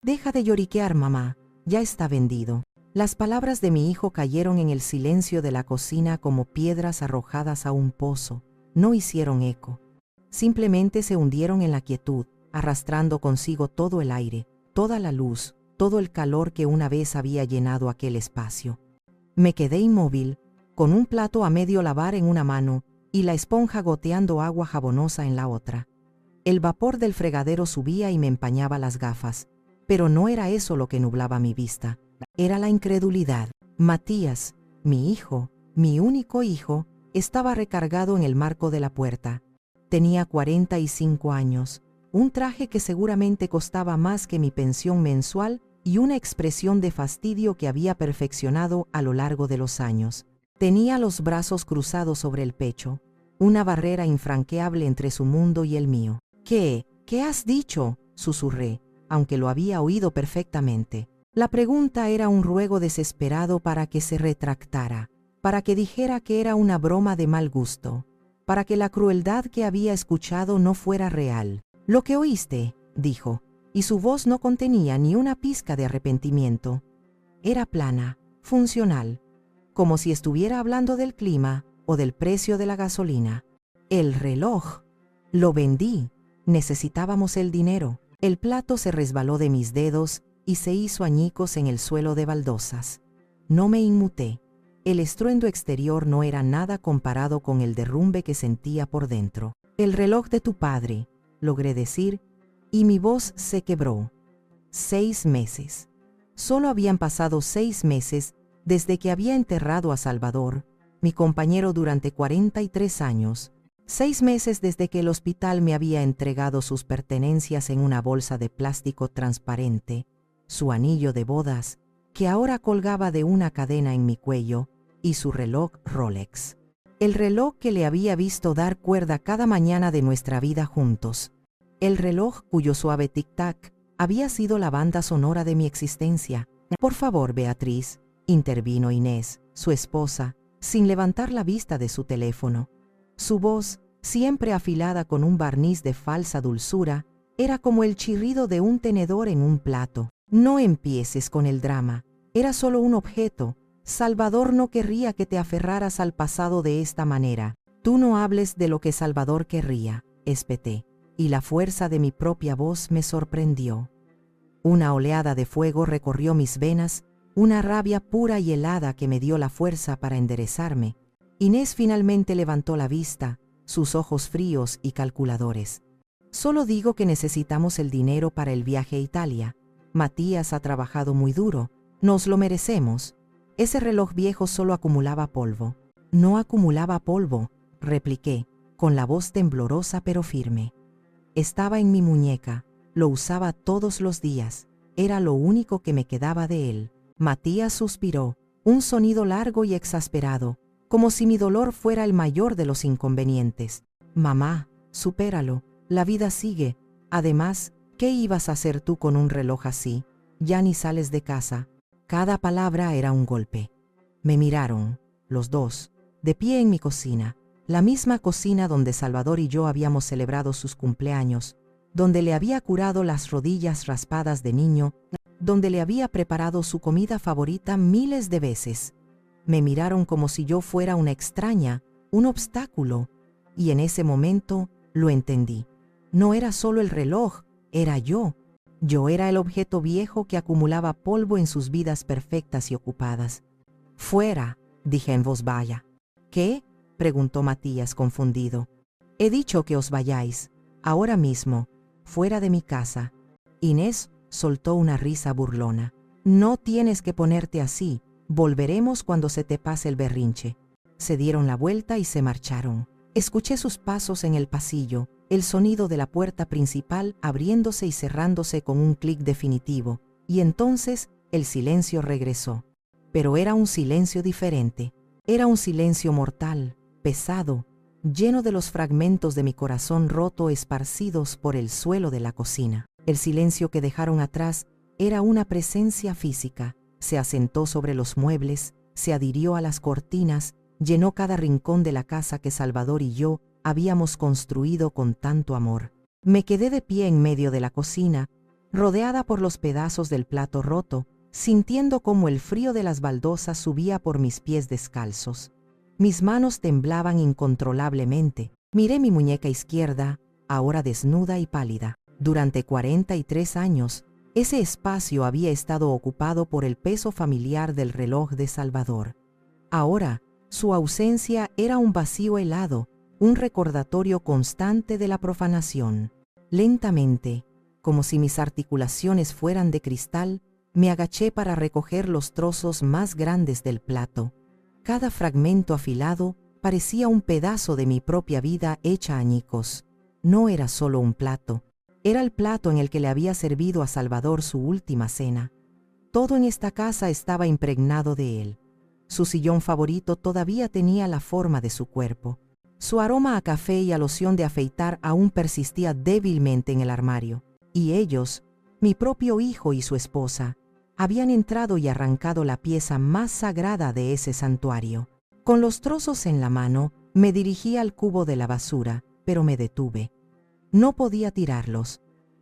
Deja de lloriquear, mamá, ya está vendido. Las palabras de mi hijo cayeron en el silencio de la cocina como piedras arrojadas a un pozo. No hicieron eco. Simplemente se hundieron en la quietud, arrastrando consigo todo el aire, toda la luz, todo el calor que una vez había llenado aquel espacio. Me quedé inmóvil, con un plato a medio lavar en una mano y la esponja goteando agua jabonosa en la otra. El vapor del fregadero subía y me empañaba las gafas, pero no era eso lo que nublaba mi vista. Era la incredulidad. Matías, mi hijo, mi único hijo, estaba recargado en el marco de la puerta. Tenía 45 años, un traje que seguramente costaba más que mi pensión mensual y una expresión de fastidio que había perfeccionado a lo largo de los años. Tenía los brazos cruzados sobre el pecho, una barrera infranqueable entre su mundo y el mío. ¿Qué has dicho?, susurré, aunque lo había oído perfectamente. La pregunta era un ruego desesperado para que se retractara, para que dijera que era una broma de mal gusto, para que la crueldad que había escuchado no fuera real. «Lo que oíste», dijo, y su voz no contenía ni una pizca de arrepentimiento. Era plana, funcional, como si estuviera hablando del clima o del precio de la gasolina. «El reloj. Lo vendí. Necesitábamos el dinero». El plato se resbaló de mis dedos y se hizo añicos en el suelo de baldosas. No me inmuté. El estruendo exterior no era nada comparado con el derrumbe que sentía por dentro. «El reloj de tu padre», logré decir, y mi voz se quebró. 6 meses. Solo habían pasado 6 meses desde que había enterrado a Salvador, mi compañero durante 43 años. 6 meses desde que el hospital me había entregado sus pertenencias en una bolsa de plástico transparente, su anillo de bodas, que ahora colgaba de una cadena en mi cuello, y su reloj Rolex. El reloj que le había visto dar cuerda cada mañana de nuestra vida juntos. El reloj cuyo suave tic-tac había sido la banda sonora de mi existencia. «Por favor, Beatriz», intervino Inés, su esposa, sin levantar la vista de su teléfono. Su voz, siempre afilada con un barniz de falsa dulzura, era como el chirrido de un tenedor en un plato. «No empieces con el drama. Era solo un objeto. Salvador no querría que te aferraras al pasado de esta manera. Tú no hables de lo que Salvador querría», espeté, y la fuerza de mi propia voz me sorprendió. Una oleada de fuego recorrió mis venas, una rabia pura y helada que me dio la fuerza para enderezarme. Inés finalmente levantó la vista, sus ojos fríos y calculadores. «Solo digo que necesitamos el dinero para el viaje a Italia. Matías ha trabajado muy duro. Nos lo merecemos». Ese reloj viejo solo acumulaba polvo. «No acumulaba polvo», repliqué, con la voz temblorosa pero firme. Estaba en mi muñeca, lo usaba todos los días, era lo único que me quedaba de él. Matías suspiró, un sonido largo y exasperado, como si mi dolor fuera el mayor de los inconvenientes. «Mamá, supéralo, la vida sigue. Además, ¿qué ibas a hacer tú con un reloj así? Ya ni sales de casa». Cada palabra era un golpe. Me miraron, los dos, de pie en mi cocina, la misma cocina donde Salvador y yo habíamos celebrado sus cumpleaños, donde le había curado las rodillas raspadas de niño, donde le había preparado su comida favorita miles de veces. Me miraron como si yo fuera una extraña, un obstáculo, y en ese momento lo entendí. No era solo el reloj, era yo. Yo era el objeto viejo que acumulaba polvo en sus vidas perfectas y ocupadas. «Fuera», dije en voz baja. «¿Qué?», preguntó Matías confundido. «He dicho que os vayáis, ahora mismo, fuera de mi casa». Inés soltó una risa burlona. «No tienes que ponerte así, volveremos cuando se te pase el berrinche». Se dieron la vuelta y se marcharon. Escuché sus pasos en el pasillo, el sonido de la puerta principal abriéndose y cerrándose con un clic definitivo, y entonces el silencio regresó. Pero era un silencio diferente. Era un silencio mortal, pesado, lleno de los fragmentos de mi corazón roto esparcidos por el suelo de la cocina. El silencio que dejaron atrás era una presencia física. Se asentó sobre los muebles, se adhirió a las cortinas, llenó cada rincón de la casa que Salvador y yo habíamos construido con tanto amor. Me quedé de pie en medio de la cocina, rodeada por los pedazos del plato roto, sintiendo cómo el frío de las baldosas subía por mis pies descalzos. Mis manos temblaban incontrolablemente. Miré mi muñeca izquierda, ahora desnuda y pálida. Durante 43 años, ese espacio había estado ocupado por el peso familiar del reloj de Salvador. Ahora, su ausencia era un vacío helado, un recordatorio constante de la profanación. Lentamente, como si mis articulaciones fueran de cristal, me agaché para recoger los trozos más grandes del plato. Cada fragmento afilado parecía un pedazo de mi propia vida hecha añicos. No era solo un plato, era el plato en el que le había servido a Salvador su última cena. Todo en esta casa estaba impregnado de él. Su sillón favorito todavía tenía la forma de su cuerpo. Su aroma a café y a loción de afeitar aún persistía débilmente en el armario. Y ellos, mi propio hijo y su esposa, habían entrado y arrancado la pieza más sagrada de ese santuario. Con los trozos en la mano, me dirigí al cubo de la basura, pero me detuve. No podía tirarlos.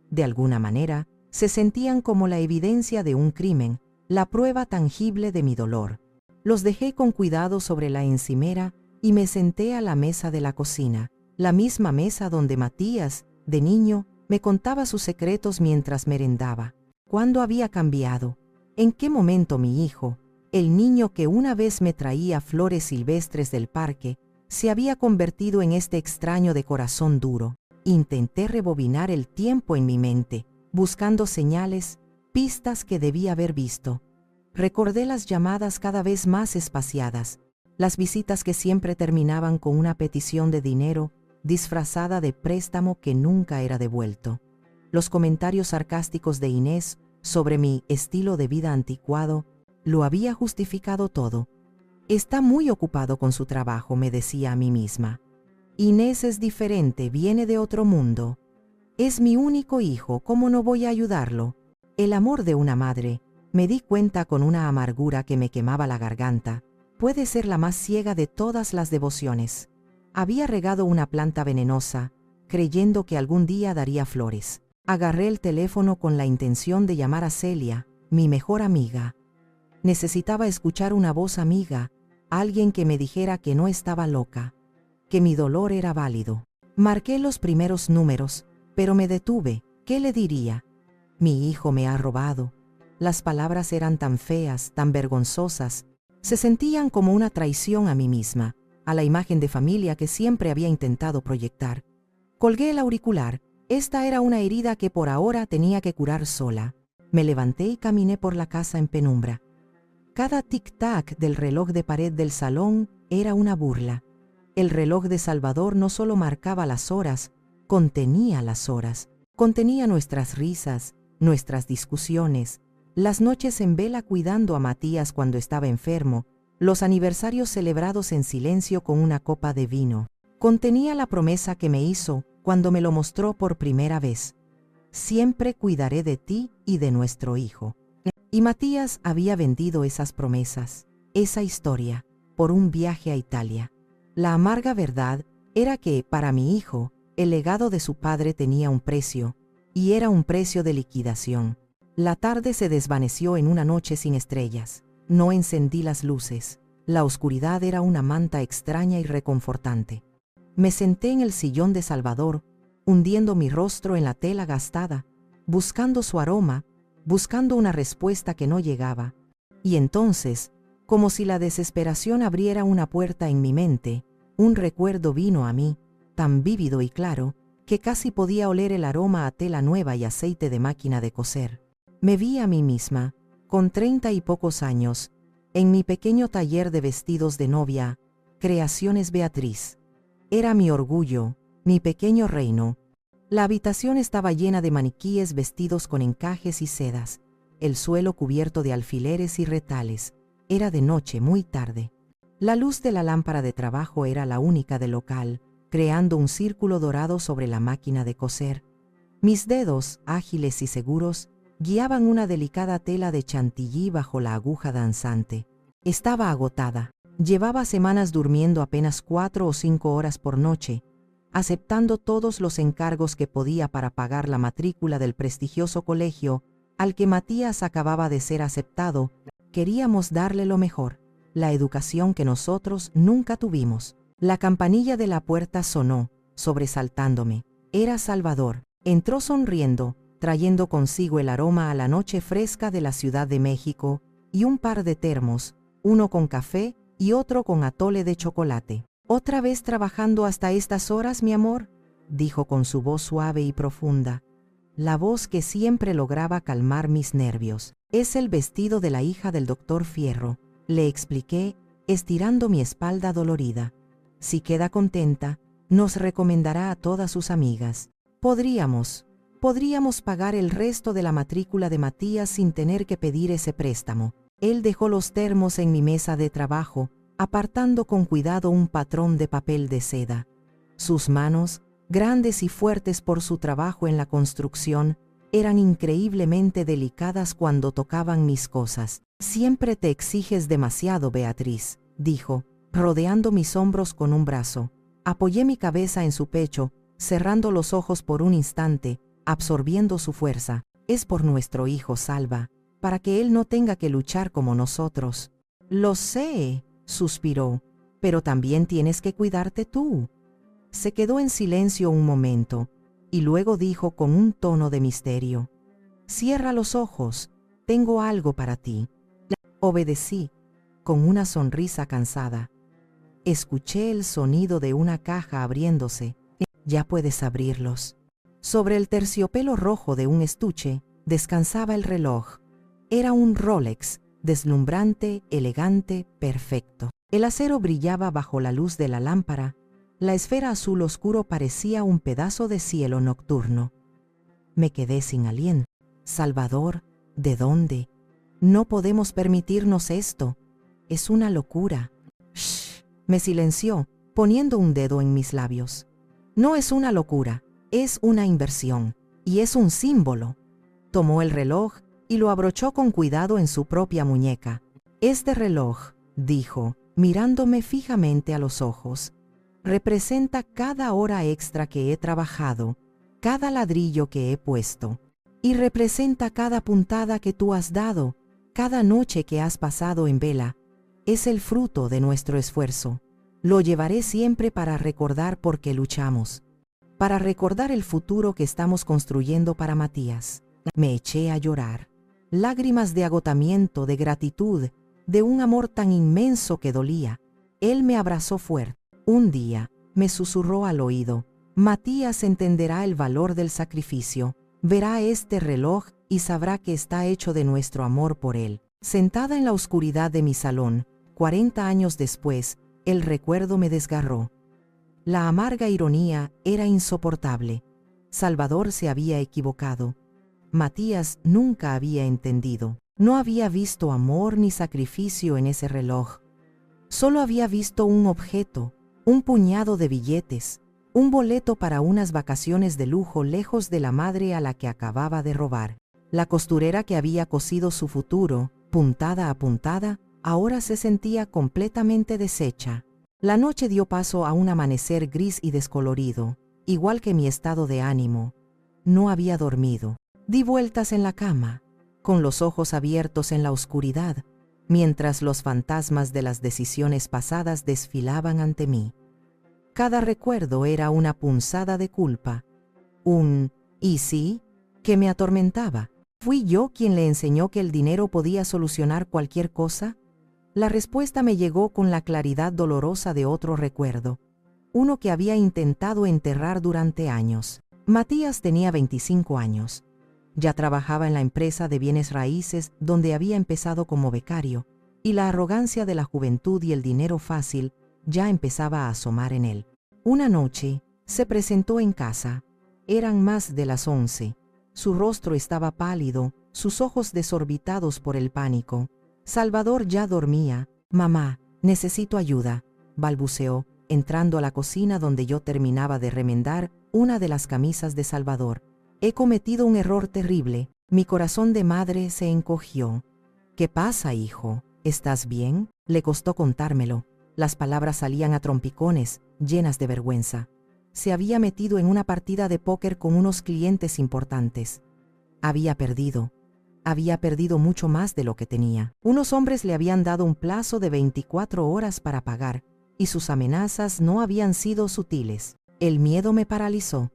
De alguna manera, se sentían como la evidencia de un crimen, la prueba tangible de mi dolor. Los dejé con cuidado sobre la encimera y me senté a la mesa de la cocina, la misma mesa donde Matías, de niño, me contaba sus secretos mientras merendaba. ¿Cuándo había cambiado? ¿En qué momento mi hijo, el niño que una vez me traía flores silvestres del parque, se había convertido en este extraño de corazón duro? Intenté rebobinar el tiempo en mi mente, buscando señales, pistas que debía haber visto. Recordé las llamadas cada vez más espaciadas, las visitas que siempre terminaban con una petición de dinero disfrazada de préstamo que nunca era devuelto. Los comentarios sarcásticos de Inés sobre mi estilo de vida anticuado lo había justificado todo. Está muy ocupado con su trabajo, me decía a mí misma. Inés es diferente, viene de otro mundo. Es mi único hijo, ¿cómo no voy a ayudarlo? El amor de una madre, me di cuenta con una amargura que me quemaba la garganta, puede ser la más ciega de todas las devociones. Había regado una planta venenosa, creyendo que algún día daría flores. Agarré el teléfono con la intención de llamar a Celia, mi mejor amiga. Necesitaba escuchar una voz amiga, alguien que me dijera que no estaba loca, que mi dolor era válido. Marqué los primeros números, pero me detuve. ¿Qué le diría? Mi hijo me ha robado. Las palabras eran tan feas, tan vergonzosas, se sentían como una traición a mí misma, a la imagen de familia que siempre había intentado proyectar. Colgué el auricular. Esta era una herida que por ahora tenía que curar sola. Me levanté y caminé por la casa en penumbra. Cada tic-tac del reloj de pared del salón era una burla. El reloj de Salvador no solo marcaba las horas, contenía las horas. Contenía nuestras risas, nuestras discusiones, las noches en vela cuidando a Matías cuando estaba enfermo, los aniversarios celebrados en silencio con una copa de vino. Contenía la promesa que me hizo cuando me lo mostró por primera vez. Siempre cuidaré de ti y de nuestro hijo. Y Matías había vendido esas promesas, esa historia, por un viaje a Italia. La amarga verdad era que, para mi hijo, el legado de su padre tenía un precio, y era un precio de liquidación. La tarde se desvaneció en una noche sin estrellas. No encendí las luces. La oscuridad era una manta extraña y reconfortante. Me senté en el sillón de Salvador, hundiendo mi rostro en la tela gastada, buscando su aroma, buscando una respuesta que no llegaba. Y entonces, como si la desesperación abriera una puerta en mi mente, un recuerdo vino a mí, tan vívido y claro, que casi podía oler el aroma a tela nueva y aceite de máquina de coser. Me vi a mí misma, con 30 y pocos años, en mi pequeño taller de vestidos de novia, Creaciones Beatriz. Era mi orgullo, mi pequeño reino. La habitación estaba llena de maniquíes vestidos con encajes y sedas, el suelo cubierto de alfileres y retales. Era de noche, muy tarde. La luz de la lámpara de trabajo era la única del local, creando un círculo dorado sobre la máquina de coser. Mis dedos, ágiles y seguros, guiaban una delicada tela de chantilly bajo la aguja danzante. Estaba agotada. Llevaba semanas durmiendo apenas 4 o 5 horas por noche, aceptando todos los encargos que podía para pagar la matrícula del prestigioso colegio al que Matías acababa de ser aceptado. Queríamos darle lo mejor, la educación que nosotros nunca tuvimos. La campanilla de la puerta sonó, sobresaltándome. Era Salvador. Entró sonriendo, trayendo consigo el aroma a la noche fresca de la Ciudad de México y un par de termos, uno con café y otro con atole de chocolate. «¿Otra vez trabajando hasta estas horas, mi amor?», dijo con su voz suave y profunda, la voz que siempre lograba calmar mis nervios. «Es el vestido de la hija del doctor Fierro», le expliqué, estirando mi espalda dolorida. «Si queda contenta, nos recomendará a todas sus amigas. Podríamos pagar el resto de la matrícula de Matías sin tener que pedir ese préstamo». Él dejó los termos en mi mesa de trabajo, apartando con cuidado un patrón de papel de seda. Sus manos, grandes y fuertes por su trabajo en la construcción, eran increíblemente delicadas cuando tocaban mis cosas. «Siempre te exiges demasiado, Beatriz», dijo, rodeando mis hombros con un brazo. Apoyé mi cabeza en su pecho, cerrando los ojos por un instante, absorbiendo su fuerza. «Es por nuestro hijo, Salva, para que él no tenga que luchar como nosotros». «Lo sé», suspiró, «pero también tienes que cuidarte tú». Se quedó en silencio un momento, y luego dijo con un tono de misterio: «Cierra los ojos, tengo algo para ti». Obedecí, con una sonrisa cansada. Escuché el sonido de una caja abriéndose. «Ya puedes abrirlos». Sobre el terciopelo rojo de un estuche descansaba el reloj. Era un Rolex, deslumbrante, elegante, perfecto. El acero brillaba bajo la luz de la lámpara. La esfera azul oscuro parecía un pedazo de cielo nocturno. Me quedé sin aliento. «Salvador, ¿de dónde? No podemos permitirnos esto. Es una locura». «Shh», me silenció, poniendo un dedo en mis labios. «No es una locura, es una inversión, y es un símbolo». Tomó el reloj y lo abrochó con cuidado en su propia muñeca. «Este reloj», dijo, mirándome fijamente a los ojos, «representa cada hora extra que he trabajado, cada ladrillo que he puesto, y representa cada puntada que tú has dado, cada noche que has pasado en vela. Es el fruto de nuestro esfuerzo. Lo llevaré siempre para recordar por qué luchamos, para recordar el futuro que estamos construyendo para Matías». Me eché a llorar. Lágrimas de agotamiento, de gratitud, de un amor tan inmenso que dolía. Él me abrazó fuerte. Un día, me susurró al oído: «Matías entenderá el valor del sacrificio, verá este reloj y sabrá que está hecho de nuestro amor por él». Sentada en la oscuridad de mi salón, 40 años después, el recuerdo me desgarró. La amarga ironía era insoportable. Salvador se había equivocado. Matías nunca había entendido. No había visto amor ni sacrificio en ese reloj. Solo había visto un objeto, un puñado de billetes, un boleto para unas vacaciones de lujo lejos de la madre a la que acababa de robar. La costurera que había cosido su futuro, puntada a puntada, ahora se sentía completamente deshecha. La noche dio paso a un amanecer gris y descolorido, igual que mi estado de ánimo. No había dormido. Di vueltas en la cama, con los ojos abiertos en la oscuridad, mientras los fantasmas de las decisiones pasadas desfilaban ante mí. Cada recuerdo era una punzada de culpa, un «¿y sí?», que me atormentaba. ¿Fui yo quien le enseñó que el dinero podía solucionar cualquier cosa? La respuesta me llegó con la claridad dolorosa de otro recuerdo, uno que había intentado enterrar durante años. Matías tenía 25 años. Ya trabajaba en la empresa de bienes raíces donde había empezado como becario, y la arrogancia de la juventud y el dinero fácil ya empezaba a asomar en él. Una noche, se presentó en casa. Eran más de las 11. Su rostro estaba pálido, sus ojos desorbitados por el pánico. Salvador ya dormía. «Mamá, necesito ayuda», balbuceó, entrando a la cocina donde yo terminaba de remendar una de las camisas de Salvador. «He cometido un error terrible». Mi corazón de madre se encogió. «¿Qué pasa, hijo? ¿Estás bien?». Le costó contármelo. Las palabras salían a trompicones, llenas de vergüenza. se había metido en una partida de póker con unos clientes importantes. Había perdido mucho más de lo que tenía. Unos hombres le habían dado un plazo de 24 horas para pagar, y sus amenazas no habían sido sutiles. El miedo me paralizó.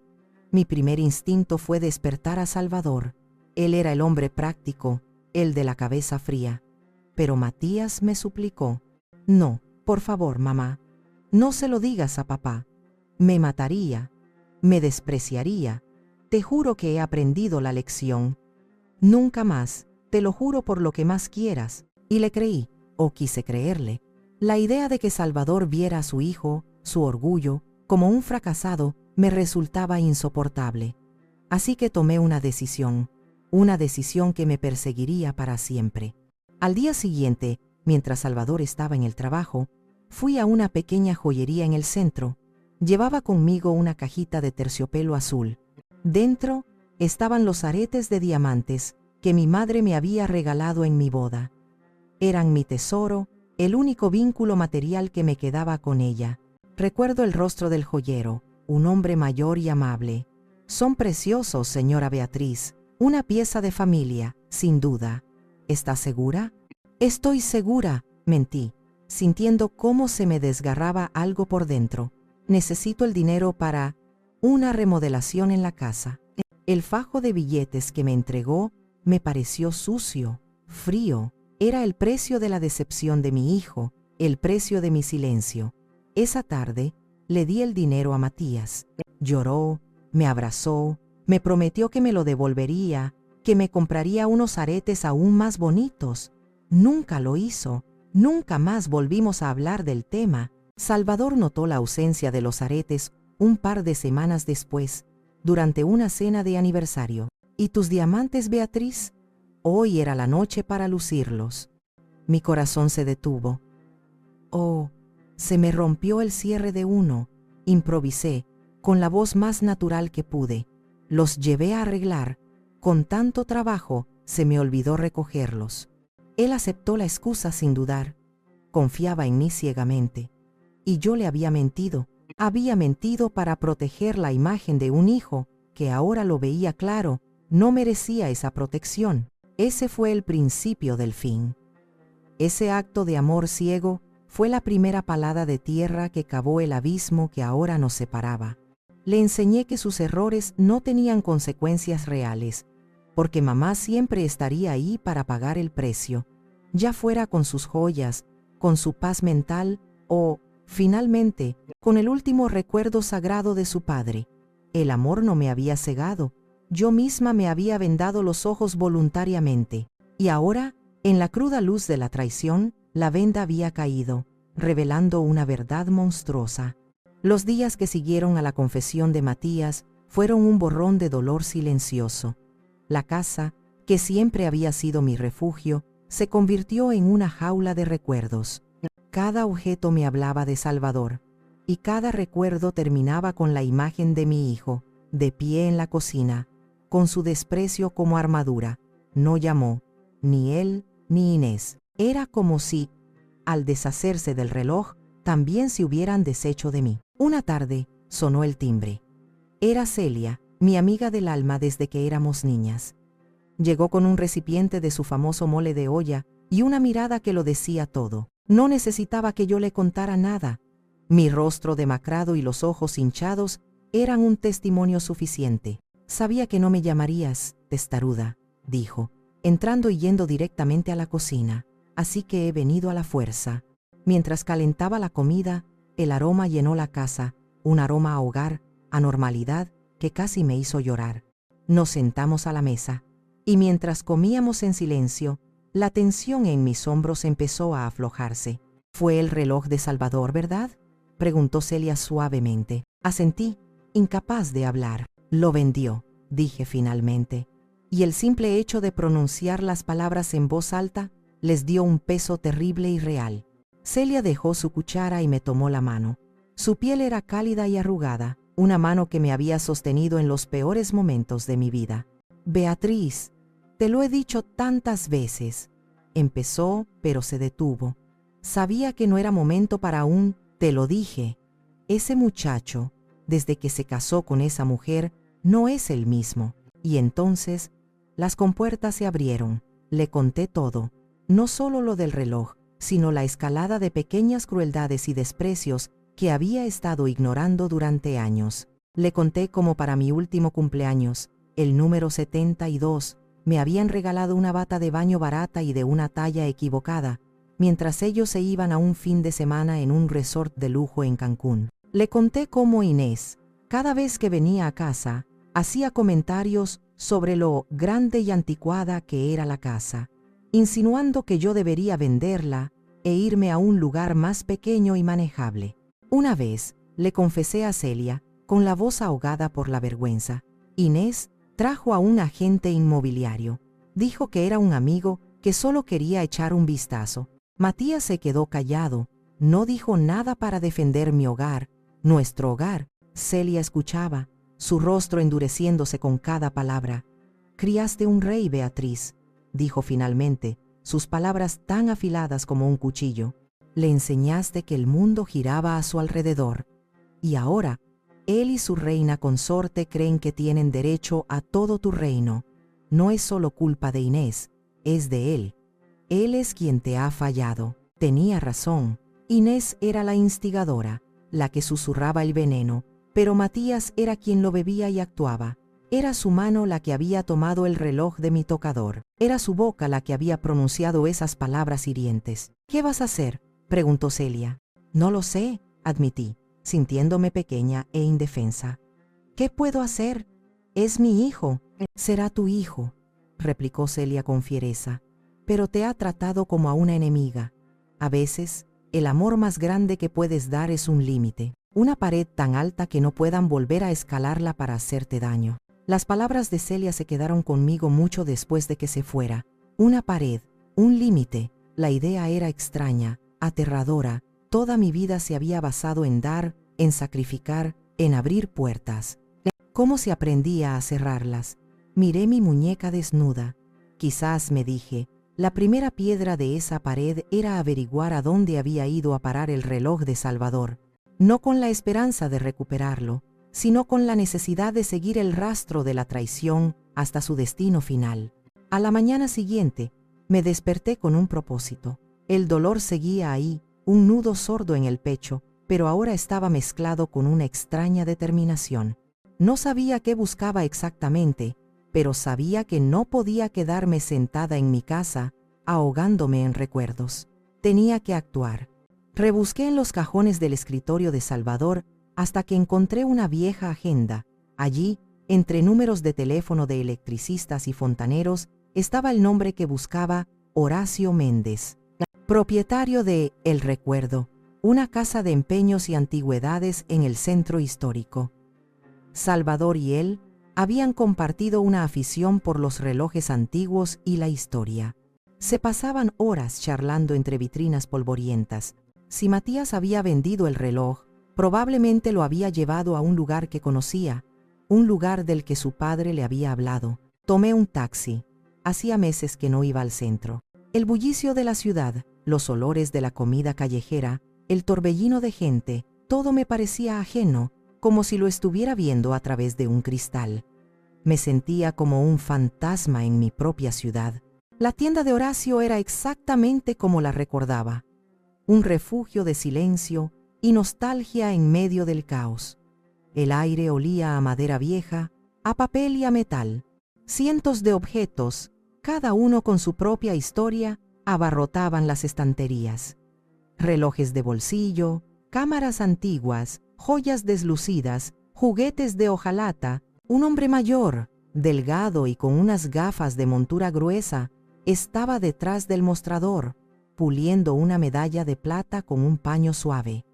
Mi primer instinto fue despertar a Salvador. Él era el hombre práctico, el de la cabeza fría. Pero Matías me suplicó: «No, por favor, mamá, no se lo digas a papá. Me mataría, me despreciaría. Te juro que he aprendido la lección. Nunca más, te lo juro por lo que más quieras». Y le creí, o quise creerle. La idea de que Salvador viera a su hijo, su orgullo, como un fracasado, me resultaba insoportable. Así que tomé una decisión que me perseguiría para siempre. Al día siguiente, mientras Salvador estaba en el trabajo, fui a una pequeña joyería en el centro. Llevaba conmigo una cajita de terciopelo azul. Dentro estaban los aretes de diamantes que mi madre me había regalado en mi boda. Eran mi tesoro, el único vínculo material que me quedaba con ella. Recuerdo el rostro del joyero, un hombre mayor y amable. «Son preciosos, señora Beatriz, una pieza de familia, sin duda. ¿Está segura?» «Estoy segura», mentí, sintiendo cómo se me desgarraba algo por dentro. «Necesito el dinero para una remodelación en la casa». El fajo de billetes que me entregó me pareció sucio, frío. Era el precio de la decepción de mi hijo, el precio de mi silencio. Esa tarde le di el dinero a Matías. Lloró, me abrazó, me prometió que me lo devolvería, que me compraría unos aretes aún más bonitos. Nunca lo hizo. Nunca más volvimos a hablar del tema. Salvador notó la ausencia de los aretes un par de semanas después, durante una cena de aniversario. «¿Y tus diamantes, Beatriz?» Hoy era la noche para lucirlos. Mi corazón se detuvo. Oh, se me rompió el cierre de uno. Improvisé, con la voz más natural que pude. Los llevé a arreglar. Con tanto trabajo, se me olvidó recogerlos. Él aceptó la excusa sin dudar. Confiaba en mí ciegamente. Y yo le había mentido. Había mentido para proteger la imagen de un hijo que ahora lo veía claro, no merecía esa protección. Ese fue el principio del fin. Ese acto de amor ciego fue la primera palada de tierra que cavó el abismo que ahora nos separaba. Le enseñé que sus errores no tenían consecuencias reales, porque mamá siempre estaría ahí para pagar el precio, ya fuera con sus joyas, con su paz mental o, finalmente, con el último recuerdo sagrado de su padre. El amor no me había cegado. Yo misma me había vendado los ojos voluntariamente, y ahora, en la cruda luz de la traición, la venda había caído, revelando una verdad monstruosa. Los días que siguieron a la confesión de Matías fueron un borrón de dolor silencioso. La casa, que siempre había sido mi refugio, se convirtió en una jaula de recuerdos. Cada objeto me hablaba de Salvador, y cada recuerdo terminaba con la imagen de mi hijo, de pie en la cocina, con su desprecio como armadura. No llamó, ni él ni Inés. Era como si, al deshacerse del reloj, también se hubieran deshecho de mí. Una tarde sonó el timbre. Era Celia, mi amiga del alma desde que éramos niñas. Llegó con un recipiente de su famoso mole de olla y una mirada que lo decía todo. No necesitaba que yo le contara nada. Mi rostro demacrado y los ojos hinchados eran un testimonio suficiente. «Sabía que no me llamarías, testaruda», dijo, entrando y yendo directamente a la cocina. «Así que he venido a la fuerza». Mientras calentaba la comida, el aroma llenó la casa, un aroma a hogar, a normalidad, que casi me hizo llorar. Nos sentamos a la mesa, y mientras comíamos en silencio, la tensión en mis hombros empezó a aflojarse. «Fue el reloj de Salvador, ¿verdad?», preguntó Celia suavemente. Asentí, incapaz de hablar. «Lo vendió», dije finalmente, y el simple hecho de pronunciar las palabras en voz alta les dio un peso terrible y real. Celia dejó su cuchara y me tomó la mano. Su piel era cálida y arrugada, una mano que me había sostenido en los peores momentos de mi vida. «Beatriz, te lo he dicho tantas veces», empezó, pero se detuvo. Sabía que no era momento para un «te lo dije». Ese muchacho, desde que se casó con esa mujer, no es el mismo. Y entonces, las compuertas se abrieron. Le conté todo, no solo lo del reloj, sino la escalada de pequeñas crueldades y desprecios que había estado ignorando durante años. Le conté cómo para mi último cumpleaños, el número 72, me habían regalado una bata de baño barata y de una talla equivocada, mientras ellos se iban a un fin de semana en un resort de lujo en Cancún. Le conté cómo Inés, cada vez que venía a casa, hacía comentarios sobre lo grande y anticuada que era la casa, insinuando que yo debería venderla e irme a un lugar más pequeño y manejable. Una vez, le confesé a Celia, con la voz ahogada por la vergüenza, Inés trajo a un agente inmobiliario. Dijo que era un amigo que solo quería echar un vistazo. Matías se quedó callado, no dijo nada para defender mi hogar, nuestro hogar. Celia escuchaba, su rostro endureciéndose con cada palabra. «Criaste un rey, Beatriz», dijo finalmente, sus palabras tan afiladas como un cuchillo. «Le enseñaste que el mundo giraba a su alrededor. Y ahora, él y su reina consorte creen que tienen derecho a todo tu reino. No es solo culpa de Inés, es de él. Él es quien te ha fallado». Tenía razón. Inés era la instigadora, la que susurraba el veneno, pero Matías era quien lo bebía y actuaba. Era su mano la que había tomado el reloj de mi tocador. Era su boca la que había pronunciado esas palabras hirientes. «¿Qué vas a hacer?», preguntó Celia. «No lo sé», admití, sintiéndome pequeña e indefensa. «¿Qué puedo hacer? Es mi hijo». «Será tu hijo», replicó Celia con fiereza, «pero te ha tratado como a una enemiga. A veces, el amor más grande que puedes dar es un límite, una pared tan alta que no puedan volver a escalarla para hacerte daño». Las palabras de Celia se quedaron conmigo mucho después de que se fuera. Una pared, un límite. La idea era extraña, aterradora. Toda mi vida se había basado en dar, en sacrificar, en abrir puertas. ¿Cómo se aprendía a cerrarlas? Miré mi muñeca desnuda. Quizás, me dije, la primera piedra de esa pared era averiguar a dónde había ido a parar el reloj de Salvador, no con la esperanza de recuperarlo, sino con la necesidad de seguir el rastro de la traición hasta su destino final. A la mañana siguiente, me desperté con un propósito. El dolor seguía ahí, un nudo sordo en el pecho, pero ahora estaba mezclado con una extraña determinación. No sabía qué buscaba exactamente, pero sabía que no podía quedarme sentada en mi casa, ahogándome en recuerdos. Tenía que actuar. Rebusqué en los cajones del escritorio de Salvador hasta que encontré una vieja agenda. Allí, entre números de teléfono de electricistas y fontaneros, estaba el nombre que buscaba: Horacio Méndez, propietario de El Recuerdo, una casa de empeños y antigüedades en el centro histórico. Salvador y él habían compartido una afición por los relojes antiguos y la historia. Se pasaban horas charlando entre vitrinas polvorientas. Si Matías había vendido el reloj, probablemente lo había llevado a un lugar que conocía, un lugar del que su padre le había hablado. Tomé un taxi. Hacía meses que no iba al centro. El bullicio de la ciudad, los olores de la comida callejera, el torbellino de gente, todo me parecía ajeno, como si lo estuviera viendo a través de un cristal. Me sentía como un fantasma en mi propia ciudad. La tienda de Horacio era exactamente como la recordaba, un refugio de silencio y nostalgia en medio del caos. El aire olía a madera vieja, a papel y a metal. Cientos de objetos, cada uno con su propia historia, abarrotaban las estanterías. Relojes de bolsillo, cámaras antiguas, joyas deslucidas, juguetes de hojalata. Un hombre mayor, delgado y con unas gafas de montura gruesa, estaba detrás del mostrador, puliendo una medalla de plata con un paño suave.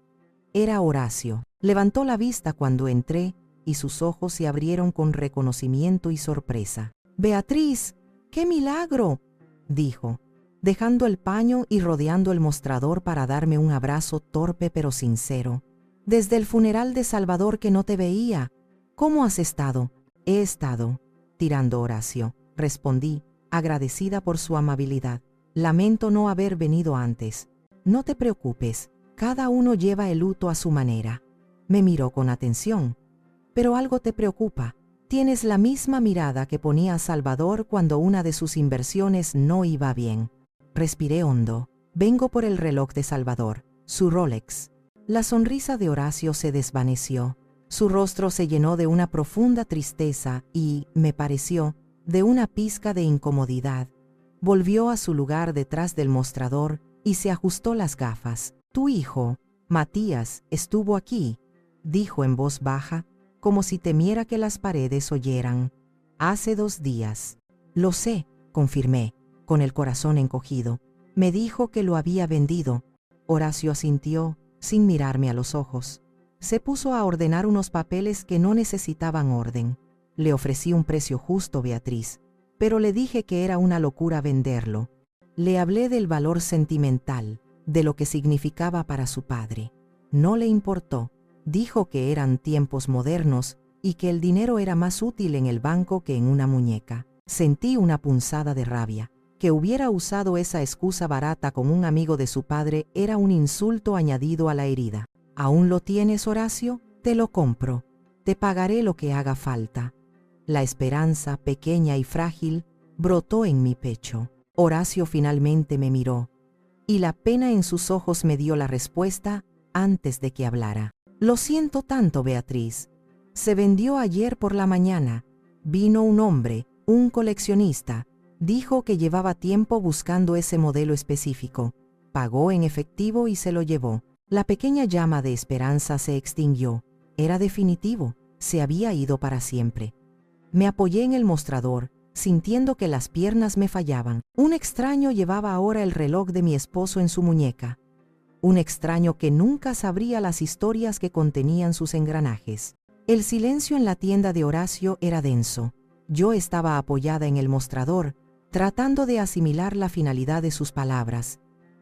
Era Horacio. Levantó la vista cuando entré y sus ojos se abrieron con reconocimiento y sorpresa. «Beatriz, ¡qué milagro!», dijo, dejando el paño y rodeando el mostrador para darme un abrazo torpe pero sincero. «Desde el funeral de Salvador que no te veía. ¿Cómo has estado?» «He estado tirando, Horacio», respondí, agradecida por su amabilidad. «Lamento no haber venido antes». «No te preocupes, cada uno lleva el luto a su manera». Me miró con atención, Pero algo te preocupa. Tienes la misma mirada que ponía Salvador cuando una de sus inversiones no iba bien. Respiré hondo. Vengo por el reloj de Salvador, su Rolex. La sonrisa de Horacio se desvaneció. Su rostro se llenó de una profunda tristeza y, me pareció, de una pizca de incomodidad. Volvió a su lugar detrás del mostrador y se ajustó las gafas. Tu hijo, Matías, estuvo aquí, dijo en voz baja, como si temiera que las paredes oyeran. Hace 2 días. Lo sé, confirmé, con el corazón encogido. Me dijo que lo había vendido. Horacio asintió, sin mirarme a los ojos. Se puso a ordenar unos papeles que no necesitaban orden. Le ofrecí un precio justo, Beatriz, pero le dije que era una locura venderlo. Le hablé del valor sentimental, de lo que significaba para su padre. No le importó. Dijo que eran tiempos modernos y que el dinero era más útil en el banco que en una muñeca. Sentí una punzada de rabia. Que hubiera usado esa excusa barata con un amigo de su padre era un insulto añadido a la herida. ¿Aún lo tienes, Horacio? Te lo compro. Te pagaré lo que haga falta. La esperanza, pequeña y frágil, brotó en mi pecho. Horacio finalmente me miró, y la pena en sus ojos me dio la respuesta antes de que hablara. Lo siento tanto, Beatriz. Se vendió ayer por la mañana. Vino un hombre, un coleccionista. Dijo que llevaba tiempo buscando ese modelo específico. Pagó en efectivo y se lo llevó. La pequeña llama de esperanza se extinguió. Era definitivo. Se había ido para siempre. Me apoyé en el mostrador, sintiendo que las piernas me fallaban. Un extraño llevaba ahora el reloj de mi esposo en su muñeca. Un extraño que nunca sabría las historias que contenían sus engranajes. El silencio en la tienda de Horacio era denso. Yo estaba apoyada en el mostrador, tratando de asimilar la finalidad de sus palabras.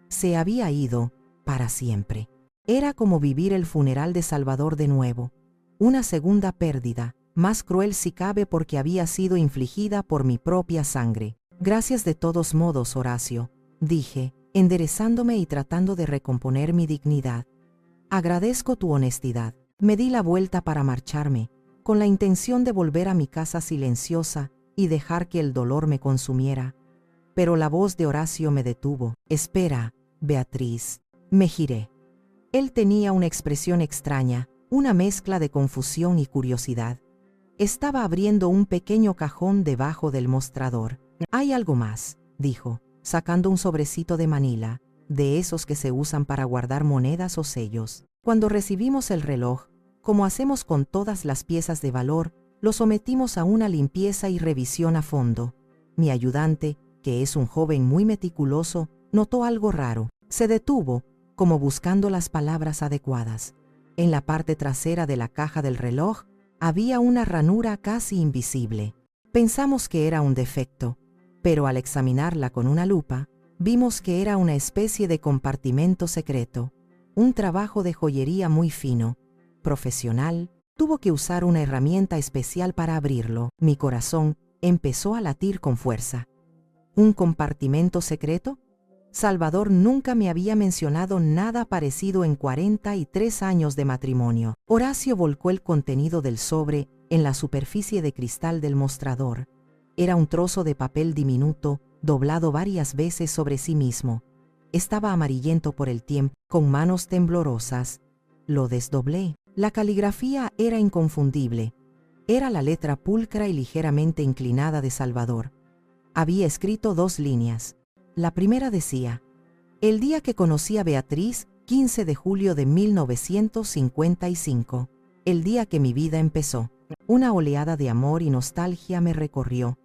Se había ido para siempre. Era como vivir el funeral de Salvador de nuevo. Una segunda pérdida, más cruel si cabe porque había sido infligida por mi propia sangre. Gracias de todos modos, Horacio, dije, enderezándome y tratando de recomponer mi dignidad. Agradezco tu honestidad. Me di la vuelta para marcharme, con la intención de volver a mi casa silenciosa y dejar que el dolor me consumiera. Pero la voz de Horacio me detuvo. Espera, Beatriz. Me giré. Él tenía una expresión extraña, una mezcla de confusión y curiosidad. Estaba abriendo un pequeño cajón debajo del mostrador. Hay algo más, dijo, sacando un sobrecito de Manila, de esos que se usan para guardar monedas o sellos. Cuando recibimos el reloj, como hacemos con todas las piezas de valor, lo sometimos a una limpieza y revisión a fondo. Mi ayudante, que es un joven muy meticuloso, notó algo raro. Se detuvo, como buscando las palabras adecuadas. En la parte trasera de la caja del reloj había una ranura casi invisible. Pensamos que era un defecto, pero al examinarla con una lupa, vimos que era una especie de compartimento secreto, un trabajo de joyería muy fino, profesional. Tuvo que usar una herramienta especial para abrirlo. Mi corazón empezó a latir con fuerza. ¿Un compartimento secreto? Salvador nunca me había mencionado nada parecido en 43 años de matrimonio. Horacio volcó el contenido del sobre en la superficie de cristal del mostrador. Era un trozo de papel diminuto, doblado varias veces sobre sí mismo. Estaba amarillento por el tiempo, con manos temblorosas. Lo desdoblé. La caligrafía era inconfundible. Era la letra pulcra y ligeramente inclinada de Salvador. Había escrito 2 líneas. La primera decía: el día que conocí a Beatriz, 15 de julio de 1955. El día que mi vida empezó. Una oleada de amor y nostalgia me recorrió,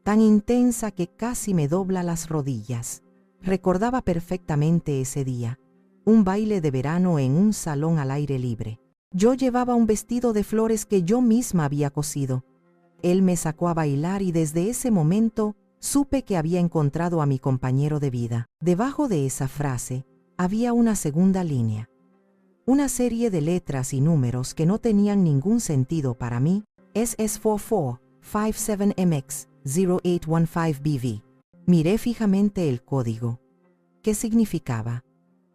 tan intensa que casi me dobla las rodillas. Recordaba perfectamente ese día, un baile de verano en un salón al aire libre. Yo llevaba un vestido de flores que yo misma había cosido. Él me sacó a bailar y desde ese momento supe que había encontrado a mi compañero de vida. Debajo de esa frase había una segunda línea. Una serie de letras y números que no tenían ningún sentido para mí. SS4457MX0815BV. Miré fijamente el código. ¿Qué significaba?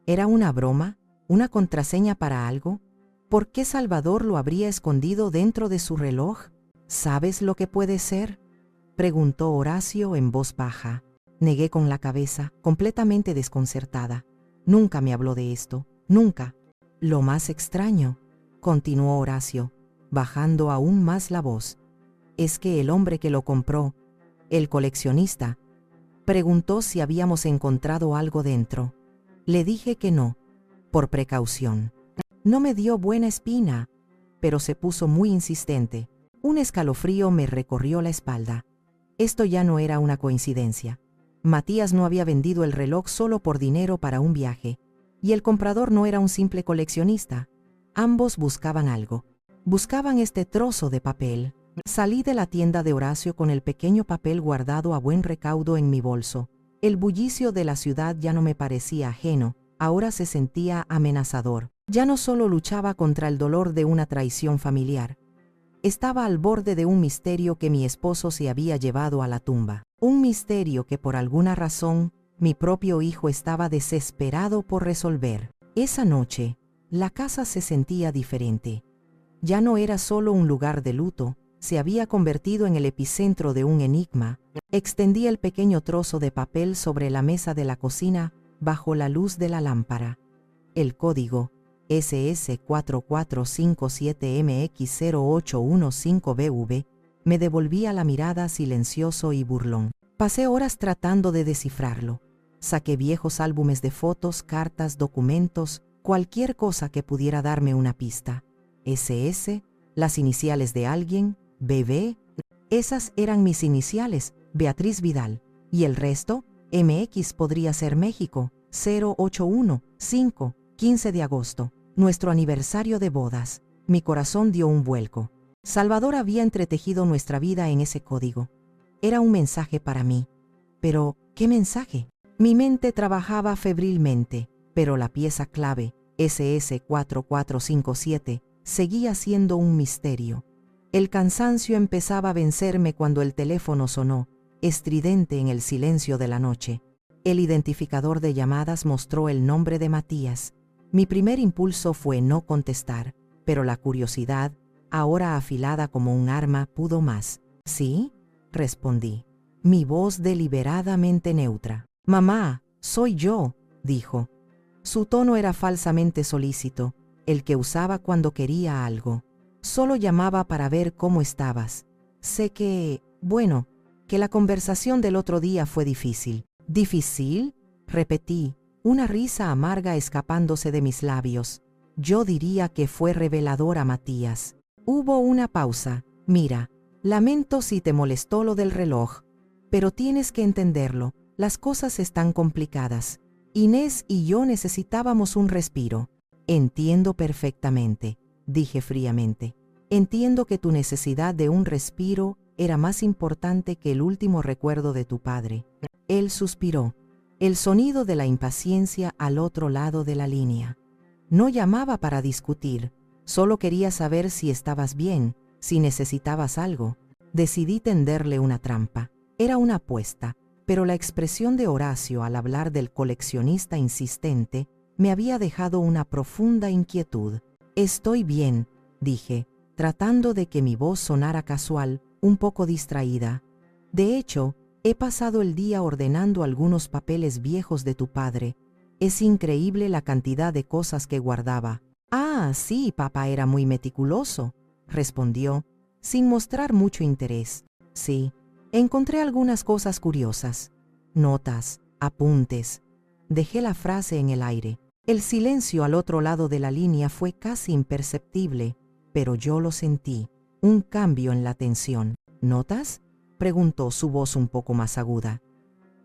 ¿Era una broma? ¿Una contraseña para algo? ¿Por qué Salvador lo habría escondido dentro de su reloj? ¿Sabes lo que puede ser?, preguntó Horacio en voz baja. Negué con la cabeza, completamente desconcertada. Nunca me habló de esto, nunca. Lo más extraño, continuó Horacio, bajando aún más la voz, es que el hombre que lo compró, el coleccionista, preguntó si habíamos encontrado algo dentro. Le dije que no, por precaución. No me dio buena espina, pero se puso muy insistente. Un escalofrío me recorrió la espalda. Esto ya no era una coincidencia. Matías no había vendido el reloj solo por dinero para un viaje, y el comprador no era un simple coleccionista. Ambos buscaban algo. Buscaban este trozo de papel. Salí de la tienda de Horacio con el pequeño papel guardado a buen recaudo en mi bolso. El bullicio de la ciudad ya no me parecía ajeno, ahora se sentía amenazador. Ya no solo luchaba contra el dolor de una traición familiar. Estaba al borde de un misterio que mi esposo se había llevado a la tumba. Un misterio que por alguna razón mi propio hijo estaba desesperado por resolver. Esa noche, la casa se sentía diferente. Ya no era solo un lugar de luto, se había convertido en el epicentro de un enigma. Extendí el pequeño trozo de papel sobre la mesa de la cocina bajo la luz de la lámpara. El código SS4457MX0815BV me devolvía la mirada silencioso y burlón. Pasé horas tratando de descifrarlo. Saqué viejos álbumes de fotos, cartas, documentos, cualquier cosa que pudiera darme una pista. SS, las iniciales de alguien, BB, esas eran mis iniciales, Beatriz Vidal, y el resto, MX podría ser México, 0815, 15 de agosto, nuestro aniversario de bodas. Mi corazón dio un vuelco. Salvador había entretejido nuestra vida en ese código. Era un mensaje para mí. Pero, ¿qué mensaje? Mi mente trabajaba febrilmente, pero la pieza clave, SS4457, seguía siendo un misterio. El cansancio empezaba a vencerme cuando el teléfono sonó, estridente en el silencio de la noche. El identificador de llamadas mostró el nombre de Matías. Mi primer impulso fue no contestar, pero la curiosidad, ahora afilada como un arma, pudo más. ¿Sí?, respondí, mi voz deliberadamente neutra. «Mamá, soy yo», dijo. Su tono era falsamente solícito, el que usaba cuando quería algo. Solo llamaba para ver cómo estabas. Sé que, bueno, que la conversación del otro día fue difícil. ¿Difícil?, repetí, una risa amarga escapándose de mis labios. Yo diría que fue reveladora, Matías. Hubo una pausa. Mira, lamento si te molestó lo del reloj, pero tienes que entenderlo, las cosas están complicadas. Inés y yo necesitábamos un respiro. Entiendo perfectamente, dije fríamente. Entiendo que tu necesidad de un respiro era más importante que el último recuerdo de tu padre. Él suspiró. El sonido de la impaciencia al otro lado de la línea. No llamaba para discutir, solo quería saber si estabas bien, si necesitabas algo. Decidí tenderle una trampa. Era una apuesta, pero la expresión de Horacio al hablar del coleccionista insistente me había dejado una profunda inquietud. «Estoy bien», dije, tratando de que mi voz sonara casual, un poco distraída. «De hecho, he pasado el día ordenando algunos papeles viejos de tu padre. Es increíble la cantidad de cosas que guardaba». «Ah, sí, papá era muy meticuloso», respondió, sin mostrar mucho interés. «Sí, encontré algunas cosas curiosas. Notas, apuntes». Dejé la frase en el aire. El silencio al otro lado de la línea fue casi imperceptible, pero yo lo sentí, un cambio en la tensión. «¿Notas?», preguntó su voz un poco más aguda.